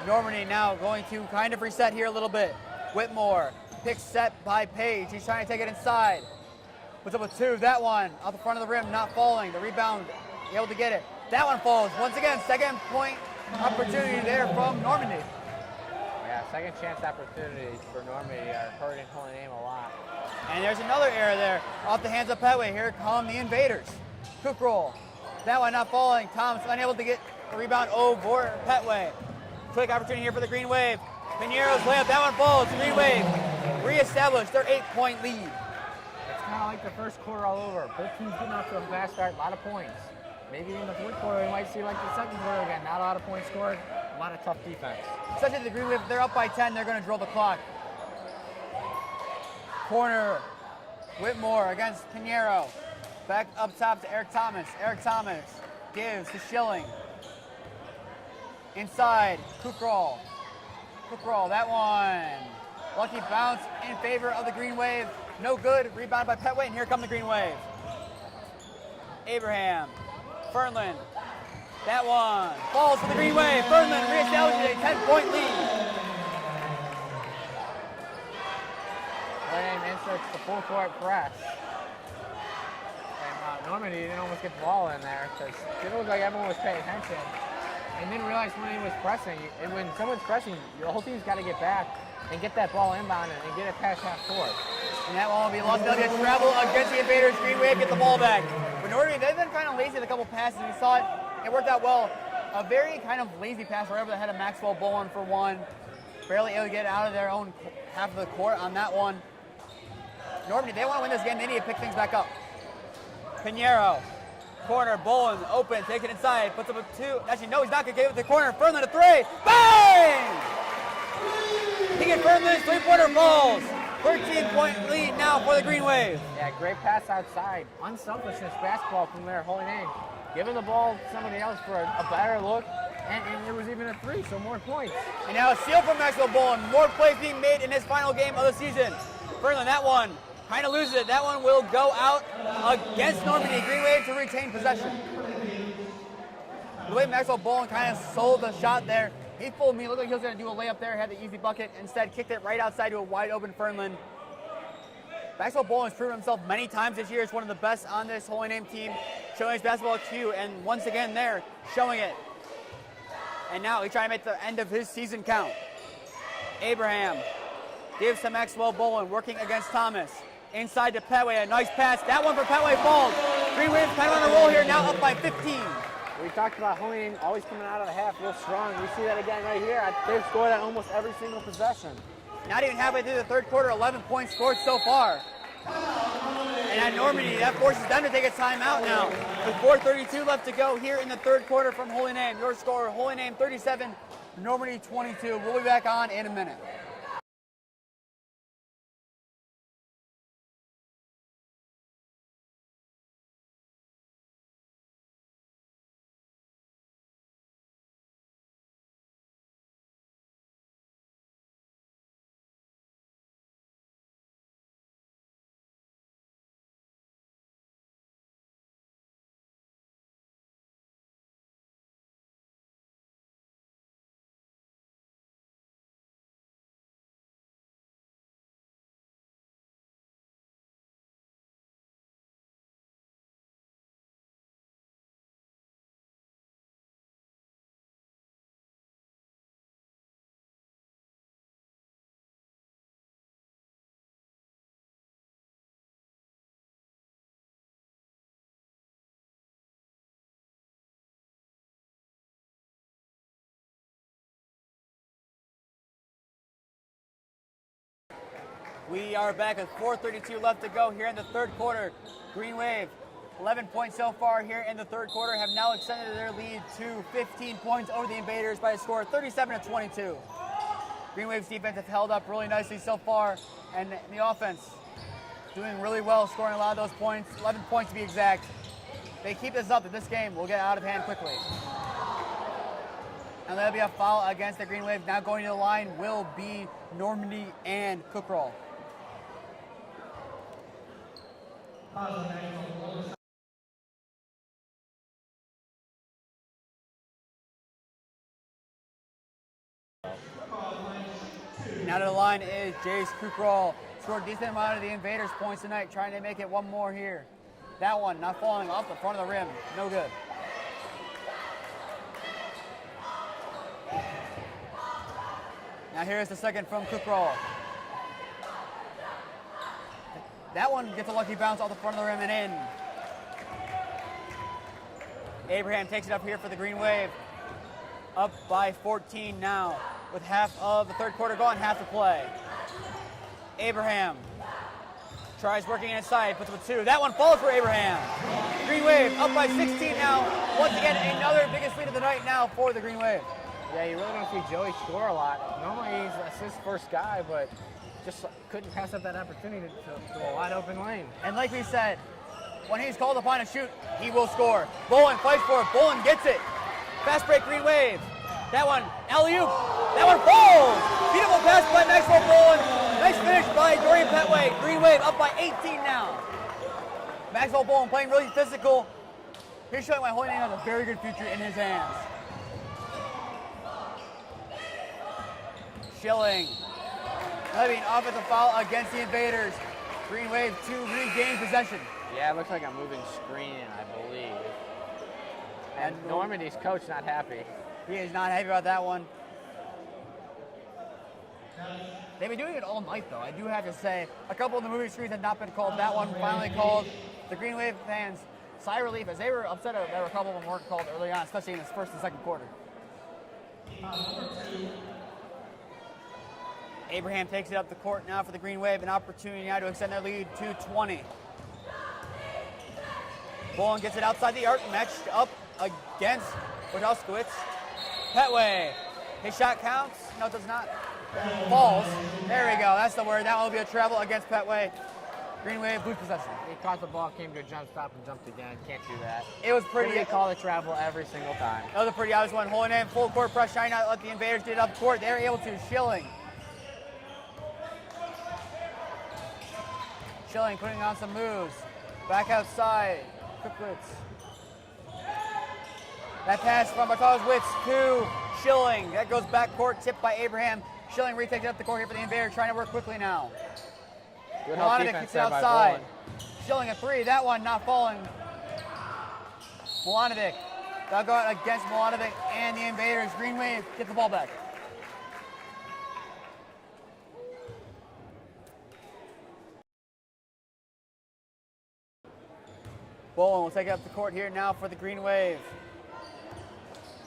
Normandy now going to kind of reset here a little bit. Whitmore, pick set by Page. He's trying to take it inside. Puts up with two, that one off the front of the rim, not falling. The rebound, able to get it. That one falls. Once again, second point opportunity there from Normandy. Yeah, second chance opportunities for Normandy are hurting Holy Name a lot. And there's another error there off the hands of Petway. Here come the Invaders. Cook roll. That one not falling. Thomas unable to get the rebound over Petway. Quick opportunity here for the Green Wave. Pinero's layup, that one falls. The Green Wave reestablished their 8-point lead. It's kind of like the first quarter all over. Both teams getting off to a fast start, a lot of points. Maybe in the fourth quarter, we might see like the second quarter again. Not a lot of points scored, a lot of tough defense. Especially the Green Wave, if they're up by 10, they're going to draw the clock. Corner, Whitmore against Pinheiro. Back up top to Eric Thomas. Eric Thomas gives to Schilling. Inside, Cookroll. Cookroll, that one. Lucky bounce in favor of the Green Wave. No good, rebounded by Petway, and here come the Green Wave. Abraham, Fernland, that one. Falls for the Green Wave. Fernland reestablishes a 10-point lead. Holy Name inserts the full court press. And Normandy didn't almost get the ball in there because it looked like everyone was paying attention and didn't realize when he was pressing. And when someone's pressing, your whole team's got to get back and get that ball inbound and get it past half court. And that one will be lost. They'll get travel against the invaders. Green Wave get the ball back. But Normandy, they've been kind of lazy with a couple passes. We saw it. It worked out well. A very kind of lazy pass right over the head of Maxwell Bowen for one. Barely able to get out of their own half of the court on that one. Normandy, they want to win this game. They need to pick things back up. Pinheiro, corner, Bowen, open, take it inside, puts up a two. Actually, no, he's not going to get it with the corner. Fernlund a three. Bang! He gets Fernlund's three-pointer falls. 13-point lead now for the Green Wave. Yeah, great pass outside. Unselfishness basketball from their Holy Name. Giving the ball to somebody else for a better look, and there was even a three, so more points. And now a steal from Maxwell Bowen. More plays being made in his final game of the season. Fernlund, that one, kind of loses it. That one will go out against Normandy. Green Wave to retain possession. The way Maxwell Bowen kind of sold the shot there, he fooled me. Looked like he was going to do a layup there, had the easy bucket. Instead, kicked it right outside to a wide open Fernlund. Maxwell Bowen has proven himself many times this year as one of the best on this Holy Name team, showing his basketball IQ, and once again there, showing it. And now he's trying to make the end of his season count. Abraham gives to Maxwell Bowen, working against Thomas. Inside to Petway, a nice pass. That one for Petway falls. Green Wave's kind of on a roll here, now up by 15. We talked about Holy Name always coming out of the half real strong. We see that again right here. They've scored on almost every single possession. Not even halfway through the third quarter, 11 points scored so far. And at Normandy, that forces them to take a timeout now. With 4:32 left to go here in the third quarter from Holy Name. Your score, Holy Name 37, Normandy 22. We'll be back on in a minute. We are back with 4:32 left to go here in the third quarter. Green Wave, 11 points so far here in the third quarter, have now extended their lead to 15 points over the Invaders by a score of 37-22. Green Wave's defense have held up really nicely so far, and the offense doing really well, scoring a lot of those points, 11 points to be exact. They keep this up, that this game will get out of hand quickly. And there'll be a foul against the Green Wave. Now going to the line will be Normandy and Cookrall. Now to the line is Jace Cookrall. Scored a decent amount of the Invaders' points tonight, trying to make it one more here. That one not falling off the front of the rim. No good. Now here's the second from Cookrall. That one gets a lucky bounce off the front of the rim and in. Abraham takes it up here for the Green Wave. Up by 14 now, with half of the third quarter gone, half to play. Abraham tries working inside, puts up a two. That one falls for Abraham. Green Wave up by 16 now. Once again, another biggest lead of the night now for the Green Wave. Yeah, you really don't see Joey score a lot. Normally he's an assist first guy, but just couldn't pass up that opportunity to a wide open lane. And like we said, when he's called upon to shoot, he will score. Bowen fights for it. Bowen gets it. Fast break, Green Wave. That one, alley-oop. That one falls. Beautiful pass by Maxwell Bowen. Nice finish by Dorian Petway. Green Wave up by 18 now. Maxwell Bowen playing really physical. He's showing why Holy Name has a very good future in his hands. Schilling. Having an offensive foul against the Invaders. Green Wave to regain possession. Yeah, it looks like a moving screen, I believe. And Normandy's coach not happy. He is not happy about that one. They've been doing it all night, though. I do have to say, a couple of the moving screens have not been called. That one finally called. The Green Wave fans, sigh of relief, as they were upset that there were a couple of them weren't called early on, especially in this first and second quarter. Abraham takes it up the court now for the Green Wave, an opportunity now to extend their lead to 20. Bolin gets it outside the arc, matched up against Oleksik. Petway, his shot counts. No, it does not. Falls. There we go. That's the word. That will be a travel against Petway. Green Wave lose possession. He caught the ball, came to a jump stop, and jumped again. Can't do that. It was pretty. They call the travel every single time. That was a pretty obvious one. Holding in full court press, trying not to let the invaders get it up court. They're able to. Schilling putting on some moves. Back outside. That pass from Bartolowicz to Schilling. That goes back court, tipped by Abraham. Schilling retakes it up the court here for the invaders, trying to work quickly now. Good help defense kicks it there by outside. Bolin. Schilling a three. That one not falling. Milanovic. They'll go out against Milanovic and the invaders. Green Wave get the ball back. Bolin will take it up the court here now for the Green Wave.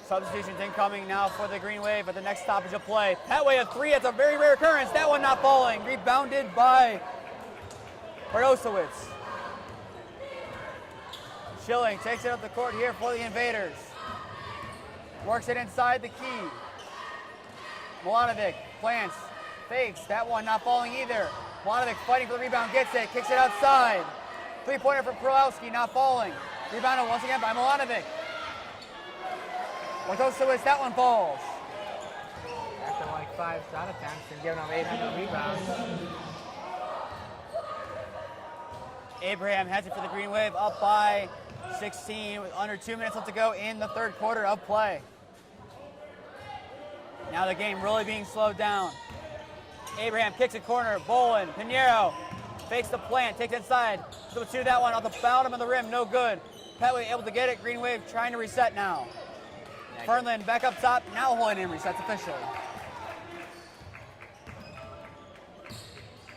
Substitutions incoming now for the Green Wave at the next stoppage of play. Petway a three, that's a very rare occurrence. That one not falling. Rebounded by Oleksik. Schilling takes it up the court here for the invaders. Works it inside the key. Milanovic plants, fakes. That one not falling either. Milanovic fighting for the rebound, gets it, kicks it outside. Three-pointer from Oleksik, not falling. Rebounded once again by Milanovic. Oleksik, that one falls. After like 5 shot attempts and giving them 800 rebounds. Abraham has it for the Green Wave, up by 16 with under 2 minutes left to go in the third quarter of play. Now the game really being slowed down. Abraham kicks a corner. Bolin, Pinheiro fakes the plant, takes it inside. So two, that one off the bottom of the rim, no good. Petway able to get it. Green Wave trying to reset now. Fernlin back up top, now holding in resets officially.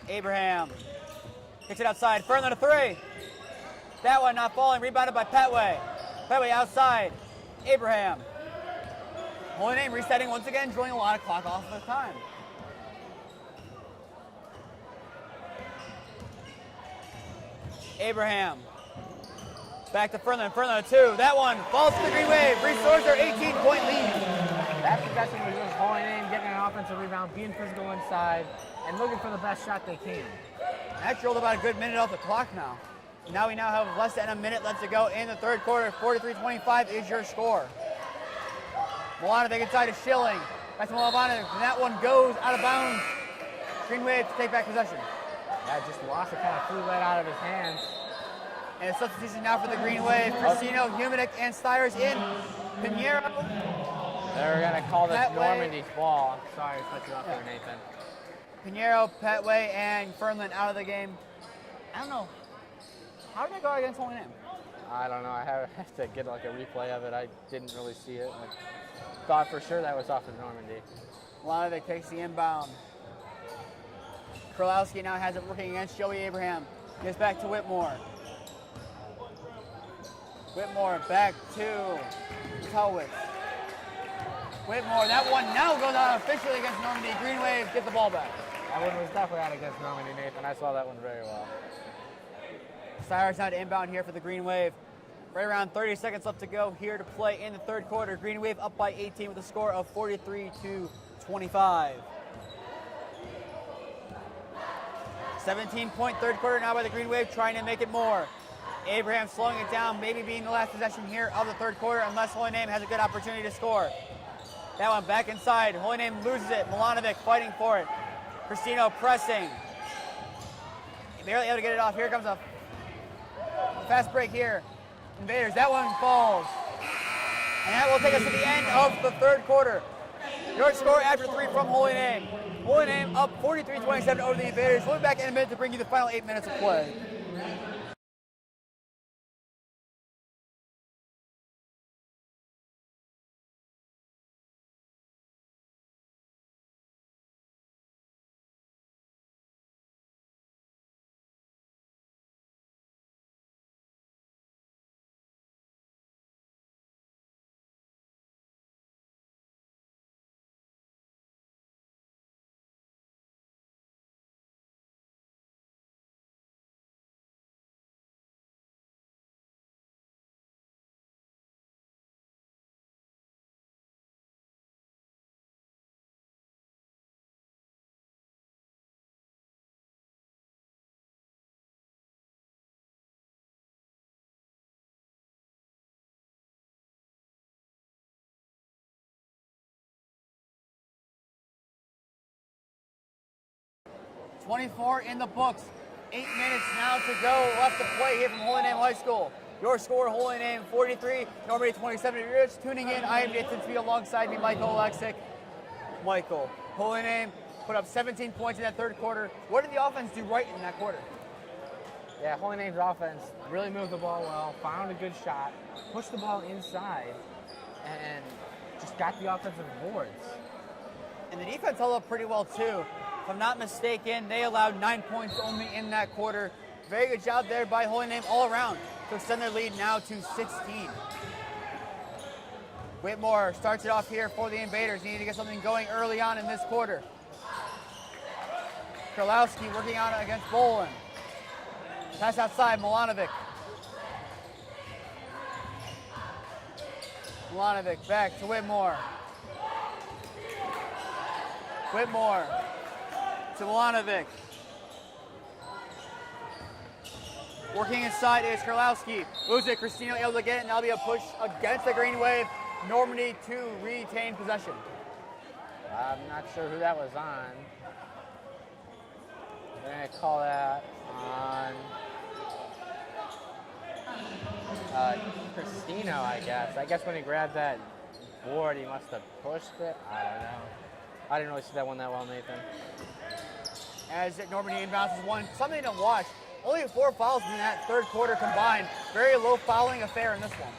Abraham kicks it outside. Fernlin a three. That one not falling, rebounded by Petway. Petway outside. Abraham. Holding in, resetting once again, drawing a lot of clock off of the time. Abraham. Back to Fernlin. Fernlin a two. That one falls to the Green Wave. Restores their 18-point lead. That possession was just holding in, getting an offensive rebound, being physical inside, and looking for the best shot they can. That rolled about a good minute off the clock now. Now we have less than a minute left to go in the third quarter. 43-25 is your score. Milanovic inside to Schilling. Back to Milanovic, and that one goes out of bounds. Green Wave to take back possession. Yeah, just lost it, kind of flew right out of his hands. And a substitution now for the Green Wave. Christino, Humanik, and Stires in. Pinheiro. They're going to call this Petway. Normandy's ball. I'm sorry to cut you off there, Nathan. Pinheiro, Petway, and Fernlin out of the game. I don't know. How did they go against Holy Name? I don't know. I have to get like a replay of it. I didn't really see it. I thought for sure that was off of Normandy. Milanovic takes the inbound. Oleksik now has it working against Joey Abraham. Gets back to Whitmore. Whitmore back to Towitz. Whitmore, that one now goes out officially against Normandy. Green Wave get the ball back. That one was definitely out against Normandy, Nathan. I saw that one very well. Cyrus now to inbound here for the Green Wave. Right around 30 seconds left to go here to play in the third quarter. Green Wave up by 18 with a score of 43-25. 17-point third quarter now by the Green Wave, trying to make it more. Abraham slowing it down, maybe being the last possession here of the third quarter, unless Holy Name has a good opportunity to score. That one back inside. Holy Name loses it. Milanovic fighting for it. Christino pressing. Barely able to get it off. Here comes a fast break here. Invaders, that one falls. And that will take us to the end of the third quarter. Your score after three from Holy Name. Holy Name up 43-27 over the Invaders. We'll be back in a minute to bring you the final 8 minutes of play. 24 in the books. 8 minutes now to go left to play here from Holy Name High School. Your score, Holy Name 43, Normandy 27. If you're just tuning in, I am Nathan to be alongside me, Michael Oleksik. Michael, Holy Name put up 17 points in that third quarter. What did the offense do right in that quarter? Yeah, Holy Name's offense really moved the ball well, found a good shot, pushed the ball inside, and just got the offensive boards. And the defense held up pretty well too. If I'm not mistaken, they allowed 9 points only in that quarter. Very good job there by Holy Name all around to extend their lead now to 16. Whitmore starts it off here for the Invaders. They need to get something going early on in this quarter. Kralowski working on it against Bolin. Pass outside, Milanovic. Milanovic back to Whitmore. Whitmore to Milanovic. Working inside is Kralowski. Uzik, Cristino able to get it, and that'll be a push against the Green Wave. Normandy to retain possession. I'm not sure who that was on. They're going to call that on Cristino, I guess. I guess when he grabbed that board, he must have pushed it. I don't know. I didn't really see that one that well, Nathan. As Normandy inbounds is one. Something to watch. Only 4 fouls in that third quarter combined. Very low fouling affair in this one.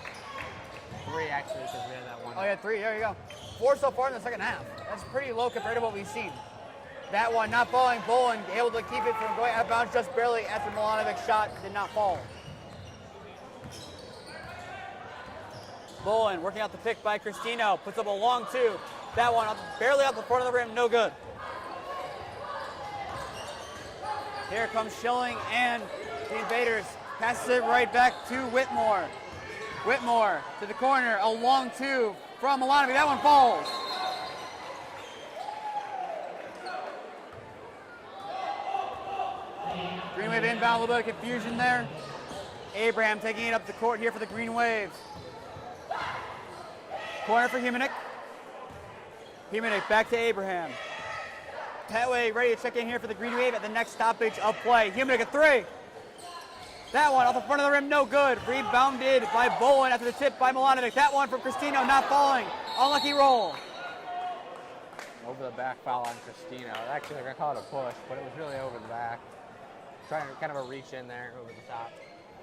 3 actually, because we had that one. Oh yeah, 3, there you go. 4 so far in the second half. That's pretty low compared to what we've seen. That one not falling. Bolin able to keep it from going out of bounds just barely after Milanovic's shot did not fall. Bolin working out the pick by Cristino. Puts up a long 2. That one up, barely out the front of the rim, no good. Here comes Schilling and the Invaders. Passes it right back to Whitmore. Whitmore to the corner, a long 2 from Milanovic. That one falls. Green Wave inbound, a little bit of confusion there. Abraham taking it up the court here for the Green Wave. Corner for Humanik. Humanik back to Abraham. Petway ready to check in here for the Green Wave at the next stoppage of play. Humanik a 3. That one off the front of the rim, no good. Rebounded by Bolin after the tip by Milanovic. That one from Cristino, not falling. Unlucky roll. Over the back foul on Cristino. Actually, they're going to call it a push, but it was really over the back. Trying to kind of a reach in there over the top.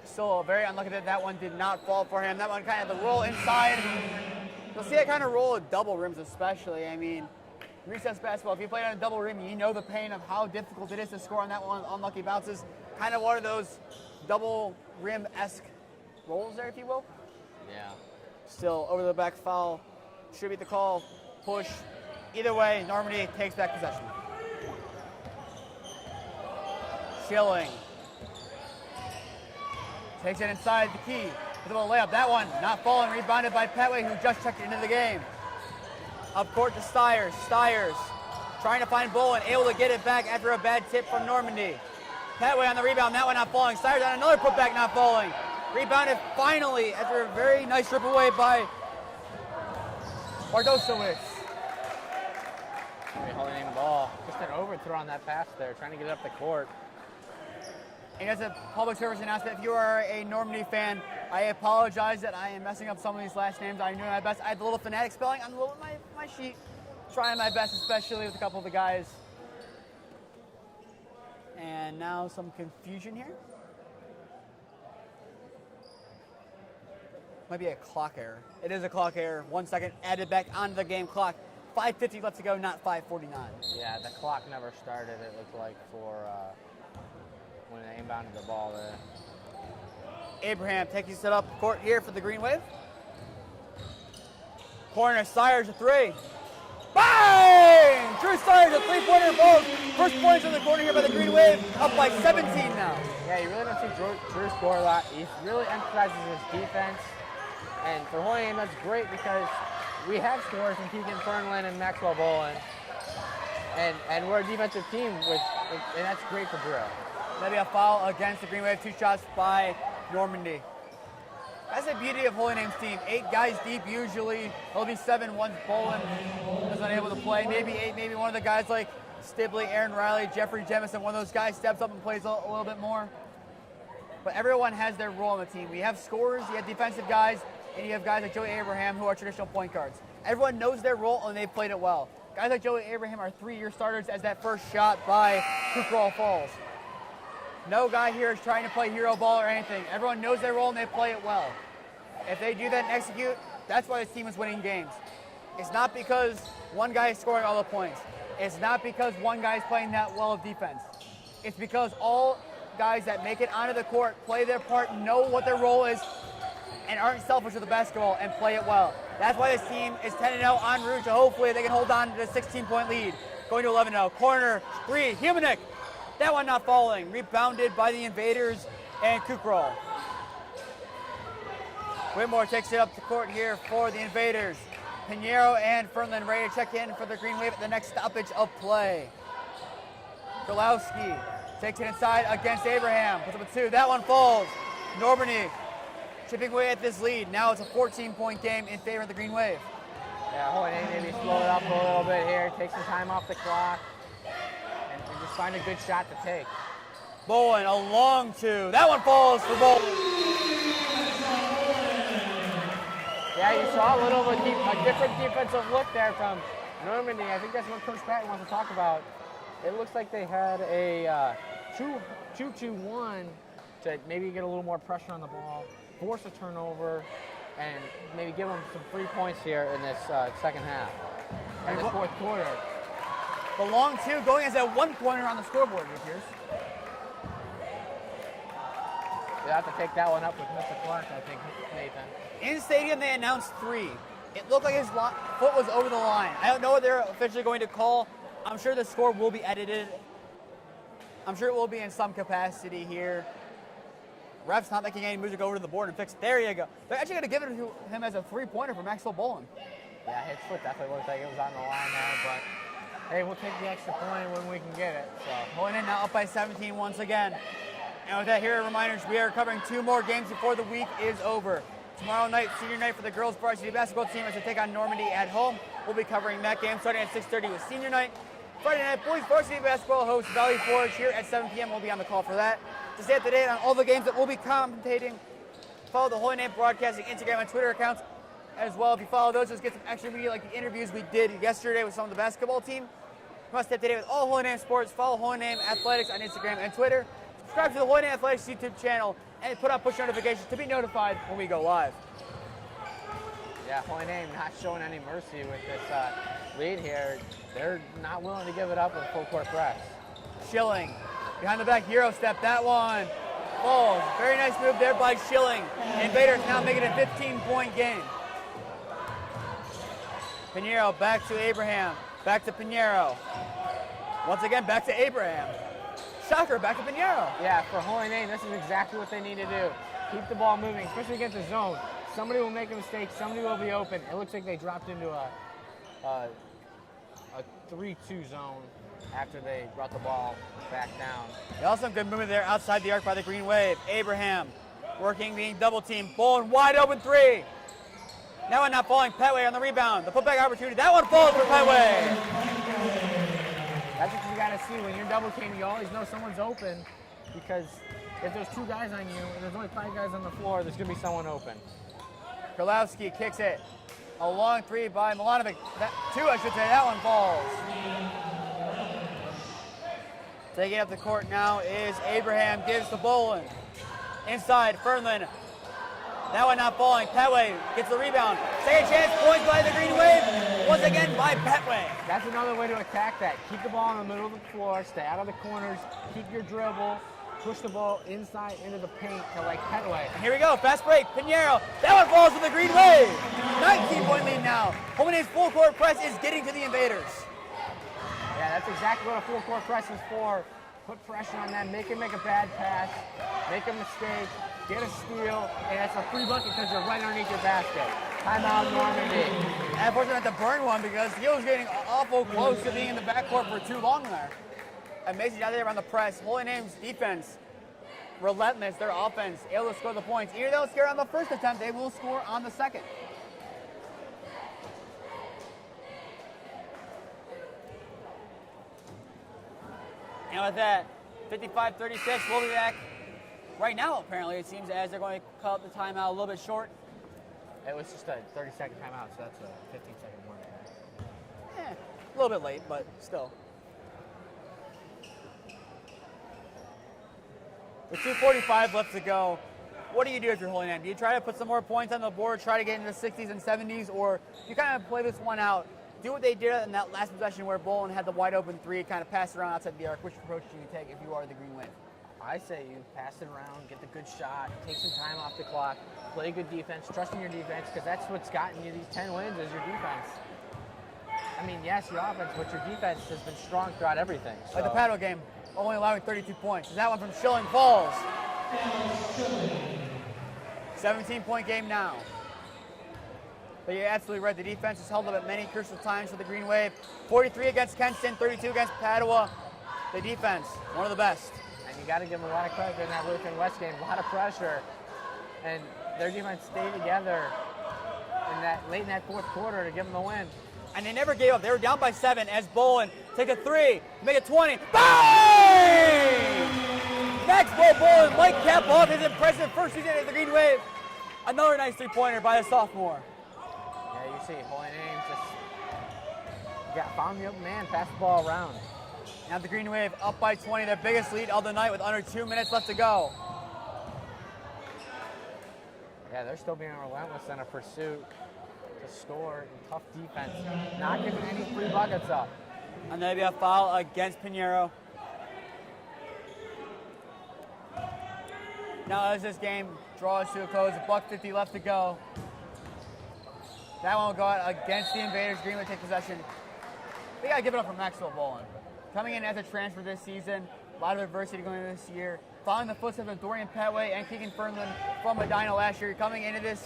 Still very unlucky that that one did not fall for him. That one kind of the roll inside. You'll see that kind of roll at double rims especially. I mean, recess basketball, if you play on a double rim, you know the pain of how difficult it is to score on that one. Unlucky bounces. Kind of one of those double rim-esque rolls there, if you will. Yeah. Still over the back foul. Should be the call. Push. Either way, Normandy takes back possession. Schilling. Takes it inside the key. With a little layup. That one not falling. Rebounded by Petway, who just checked into the game. Up court to Stiers. Stiers trying to find Bolin. Able to get it back after a bad tip from Normandy. Petway on the rebound. That one not falling. Stiers on another putback not falling. Rebounded finally after a very nice rip away by Bardosowicz. Holding in the ball. Just an overthrow on that pass there, trying to get it up the court. And as a public service announcement, if you are a Normandy fan, I apologize that I am messing up some of these last names. I'm doing my best. I have the little phonetic spelling on the little my sheet. Trying my best, especially with a couple of the guys. And now some confusion here. Might be a clock error. It is a clock error. 1 second added back onto the game clock. 5:50 left to go, not 5:49. Yeah, the clock never started, it looked like, for when they inbounded the ball there. Abraham taking it up court here for the Green Wave. Corner, Stiers a 3. Bang! Drew Stiers a 3-pointer both. First points on the corner here by the Green Wave, up by 17 now. Yeah, you really don't see Drew score a lot. He really emphasizes his defense. And for Holy Name, that's great because we have scores from Keegan Fernland and Maxwell Bolin. And we're a defensive team, and that's great for Drew. That'll be a foul against the Green Wave. 2 shots by Normandy. That's the beauty of Holy Name's team. 8 guys deep usually. It'll be 7 once Bolin is unable to play. Maybe 8, maybe one of the guys like Stibley, Aaron Riley, Jeffrey Jemison, one of those guys steps up and plays a little bit more. But everyone has their role on the team. We have scorers, you have defensive guys, and you have guys like Joey Abraham who are traditional point guards. Everyone knows their role and they've played it well. Guys like Joey Abraham are 3-year starters as that first shot by Kukral falls. No guy here is trying to play hero ball or anything. Everyone knows their role and they play it well. If they do that and execute, that's why this team is winning games. It's not because one guy is scoring all the points. It's not because one guy is playing that well of defense. It's because all guys that make it onto the court, play their part, know what their role is, and aren't selfish with the basketball and play it well. That's why this team is 10-0 en route to hopefully they can hold on to the 16-point lead, going to 11-0. Corner 3, Humanik. That one not falling. Rebounded by the Invaders and Kukral. Whitmore takes it up the court here for the Invaders. Pinheiro and Fernland ready to check in for the Green Wave at the next stoppage of play. Oleksik takes it inside against Abraham. Puts up a 2. That one falls. Normandy chipping away at this lead. Now it's a 14-point game in favor of the Green Wave. Yeah, Hawaii maybe slow it up a little bit here. Take some time off the clock. And just find a good shot to take. Bowen, a long 2. That one falls for Bowen. Yeah, you saw a little bit a different defensive look there from Normandy. I think that's what Coach Patton wants to talk about. It looks like they had a 2-2-1 to maybe get a little more pressure on the ball, force a turnover, and maybe give them some free points here in this second half, in the fourth quarter. The long 2 going as a 1-pointer on the scoreboard, it appears. You'll have to take that one up with Mr. Clark, I think, Nathan. In stadium, they announced 3. It looked like his foot was over the line. I don't know what they're officially going to call. I'm sure the score will be edited. I'm sure it will be in some capacity here. Ref's not making any moves to go over to the board and fix it. There you go. They're actually going to give it to him as a 3-pointer for Maxwell Bowen. Yeah, his foot definitely looked like it was on the line there, but hey, we'll take the extra point when we can get it. So Bowen in now up by 17 once again. And with that, here are reminders. We are covering 2 more games before the week is over. Tomorrow night, senior night for the girls varsity basketball team as they take on Normandy at home. We'll be covering that game starting at 6:30 with senior night. Friday night, boys varsity basketball hosts Valley Forge here at 7 p.m. We'll be on the call for that. To stay up to date on all the games that we'll be commentating, follow the Holy Name Broadcasting Instagram and Twitter accounts as well. If you follow those, just get some extra media like the interviews we did yesterday with some of the basketball team. You must stay up to date with all Holy Name sports. Follow Holy Name Athletics on Instagram and Twitter. Subscribe to the Holy Name Athletics YouTube channel and put on push notifications to be notified when we go live. yeah, Holy Name not showing any mercy with this lead here. They're not willing to give it up with full court press. Schilling behind the back Euro step. That one falls. Very nice move there by Schilling. Invaders now making it a 15-point game. Pinheiro back to Abraham. Back to Pinheiro. Once again, back to Abraham. Shocker, back to Pinheiro. Yeah, for Holy Name, this is exactly what they need to do. Keep the ball moving, especially against the zone. Somebody will make a mistake. Somebody will be open. It looks like they dropped into a 3-2 zone after they brought the ball back down. Also some good movement there outside the arc by the Green Wave. Abraham working, being double teamed. Bowen wide open 3. That one not falling. Petway on the rebound. The putback opportunity. That one falls for Petway. That's what you got to see when you're double teamed. You always know someone's open because if there's 2 guys on you and there's only 5 guys on the floor, there's going to be someone open. Kralowski kicks it. A long 3 by Milanovic. 2, I should say. That one falls. Taking up the court now is Abraham. Gives to Bowen. Inside, Fernland. That one not falling. Petway gets the rebound. Second chance, points by the Green Wave. Once again by Petway. That's another way to attack that. Keep the ball in the middle of the floor. Stay out of the corners. Keep your dribble. Push the ball inside into the paint to like Petway. And here we go. Fast break. Pinheiro. That one falls to the Green Wave. 19-point lead now. Holy Name's full court press is getting to the Invaders. Yeah, that's exactly what a full court press is for. Put pressure on them. Make them make a bad pass. Make a mistake. Get a steal, and it's a free bucket because you're right underneath your basket. Timeout, Normandy. And unfortunately, had to burn one because he was getting awful close to being in the backcourt for too long there. Amazing out there around the press. Holy Name's defense, relentless. Their offense, able to score the points. Even though it's scored on the first attempt, they will score on the second. And with that, 55-36, we'll be back right now, apparently, it seems, as they're going to cut up the timeout a little bit short. It was just a 30-second timeout, so that's a 15-second warning. A little bit late, but still. With 2:45 left to go, what do you do if you're holding in? Do you try to put some more points on the board, try to get into the 60s and 70s, or you kind of play this one out, do what they did in that last possession where Bolin had the wide open three, kind of pass it around outside the arc? Which approach do you take if you are the Green Wave? I say you pass it around, get the good shot, take some time off the clock, play good defense, trust in your defense, because that's what's gotten you these 10 wins is your defense. I mean, yes, your offense, but your defense has been strong throughout everything. So. Like the Paddle game, only allowing 32 points. That one from Schilling falls. 17-point game now. But you're absolutely right. The defense has held up at many crucial times for the Green Wave. 43 against Kenston, 32 against Padua. The defense, one of the best. And you got to give them a lot of credit in that Lutheran West game. A lot of pressure. And their defense stayed together late in that fourth quarter to give them the win. And they never gave up. They were down by 7 as Bolin take a 3, make it 20. Bang! Maxwell Bolin might cap off his impressive first season at the Green Wave. Another nice three-pointer by the sophomore. Yeah, you see, Holy Name just found the open man, passed the ball around. Now the Green Wave up by 20, their biggest lead of the night with under 2 minutes left to go. Yeah, they're still being relentless in a pursuit to score and tough defense, not giving any free buckets up. And there'll be a foul against Pinheiro. Now as this game draws to a close, $1:50 left to go. That one will go out against the Invaders. Green Wave take possession. They got to give it up for Maxwell Bolin. Coming in as a transfer this season, a lot of adversity going into this year. Following the footsteps of Dorian Petway and Keegan Fernland from Medina last year, coming into this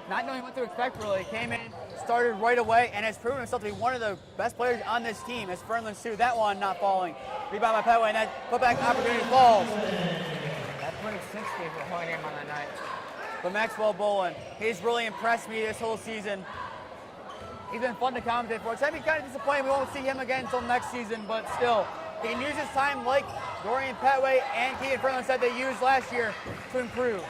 not knowing what to expect really. Came in, started right away, and has proven himself to be one of the best players on this team as Fernland's too. That one not falling. Rebound by Petway, and that putback opportunity falls. That 26 game for Holy Name on that night. But Maxwell Bolin, he's really impressed me this whole season. He's been fun to commentate for. It's going to be kind of disappointing we won't see him again until next season, but still, he can use his time like Dorian Petway and Keegan Fernland said they used last year to improve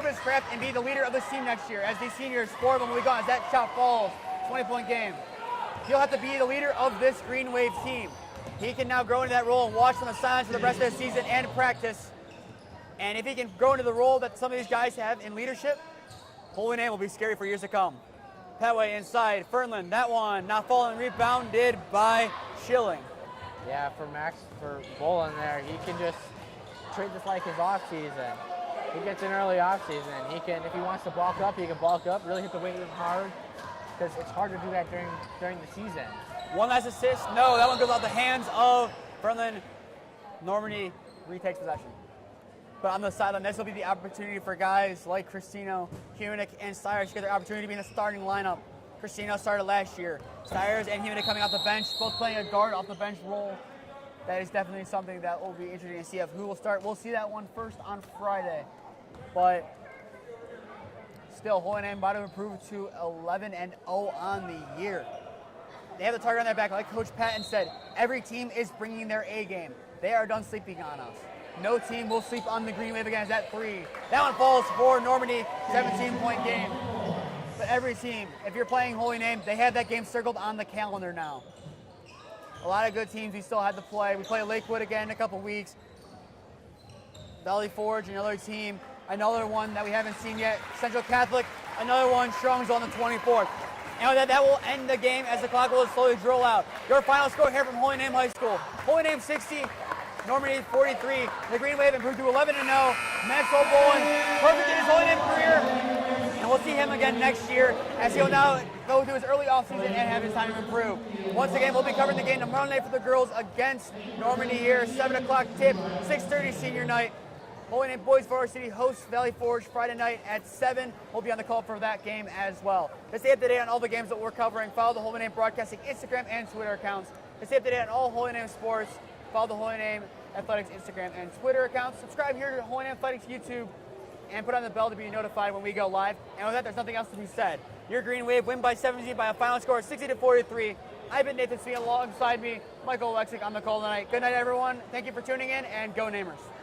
his craft and be the leader of this team next year. As these seniors, 4 of them will be gone. As that shot falls, 20-point game. He'll have to be the leader of this Green Wave team. He can now grow into that role and watch from the sidelines for the rest of the season and practice. And if he can grow into the role that some of these guys have in leadership, Holy Name will be scary for years to come. Petway inside, Fernland, that one not falling, rebounded by Schilling. Yeah, for Bolin there, he can just treat this like his off season. He gets an early off season. He can, if he wants to bulk up, he can bulk up. Really hit the weight room hard, because it's hard to do that during the season. One last assist. No, that one goes out the hands of Fernland. Normandy retakes possession. But on the sideline, this will be the opportunity for guys like Cristino, Humanick, and Stires to get their opportunity to be in the starting lineup. Cristino started last year. Stires and Humanick coming off the bench, both playing a guard off the bench role. That is definitely something that will be interesting to see of who will start. We'll see that one first on Friday. But still, Holy Name about to improve to 11-0 on the year. They have the target on their back. Like Coach Patton said, every team is bringing their A game. They are done sleeping on us. No team will sleep on the Green Wave again. That 3. That one falls for Normandy, 17-point game. But every team, if you're playing Holy Name, they have that game circled on the calendar now. A lot of good teams we still had to play. We play Lakewood again in a couple weeks. Valley Forge, another team. Another one that we haven't seen yet, Central Catholic. Another one, Strong's on the 24th. And with that will end the game as the clock will slowly drill out. Your final score here from Holy Name High School. Holy Name 60, Normandy 43. The Green Wave improved to 11-0. Maxwell Bolin, perfect in his Holy Name career. And we'll see him again next year as he'll now go through his early offseason and have his time to improve. Once again, we'll be covering the game tomorrow night for the girls against Normandy here. 7 o'clock tip, 6:30 senior night. Holy Name Boys Varsity hosts Valley Forge Friday night at 7. We'll be on the call for that game as well. To stay up to date on all the games that we're covering, follow the Holy Name Broadcasting Instagram and Twitter accounts. To stay up to date on all Holy Name sports, follow the Holy Name Athletics Instagram and Twitter accounts. Subscribe here to Holy Name Athletics YouTube and put on the bell to be notified when we go live. And with that, there's nothing else to be said. Your Green Wave win by 17 by a final score of 60-43. I've been Nathan Smee, alongside me, Michael Oleksik on the call tonight. Good night, everyone. Thank you for tuning in, and go Namers.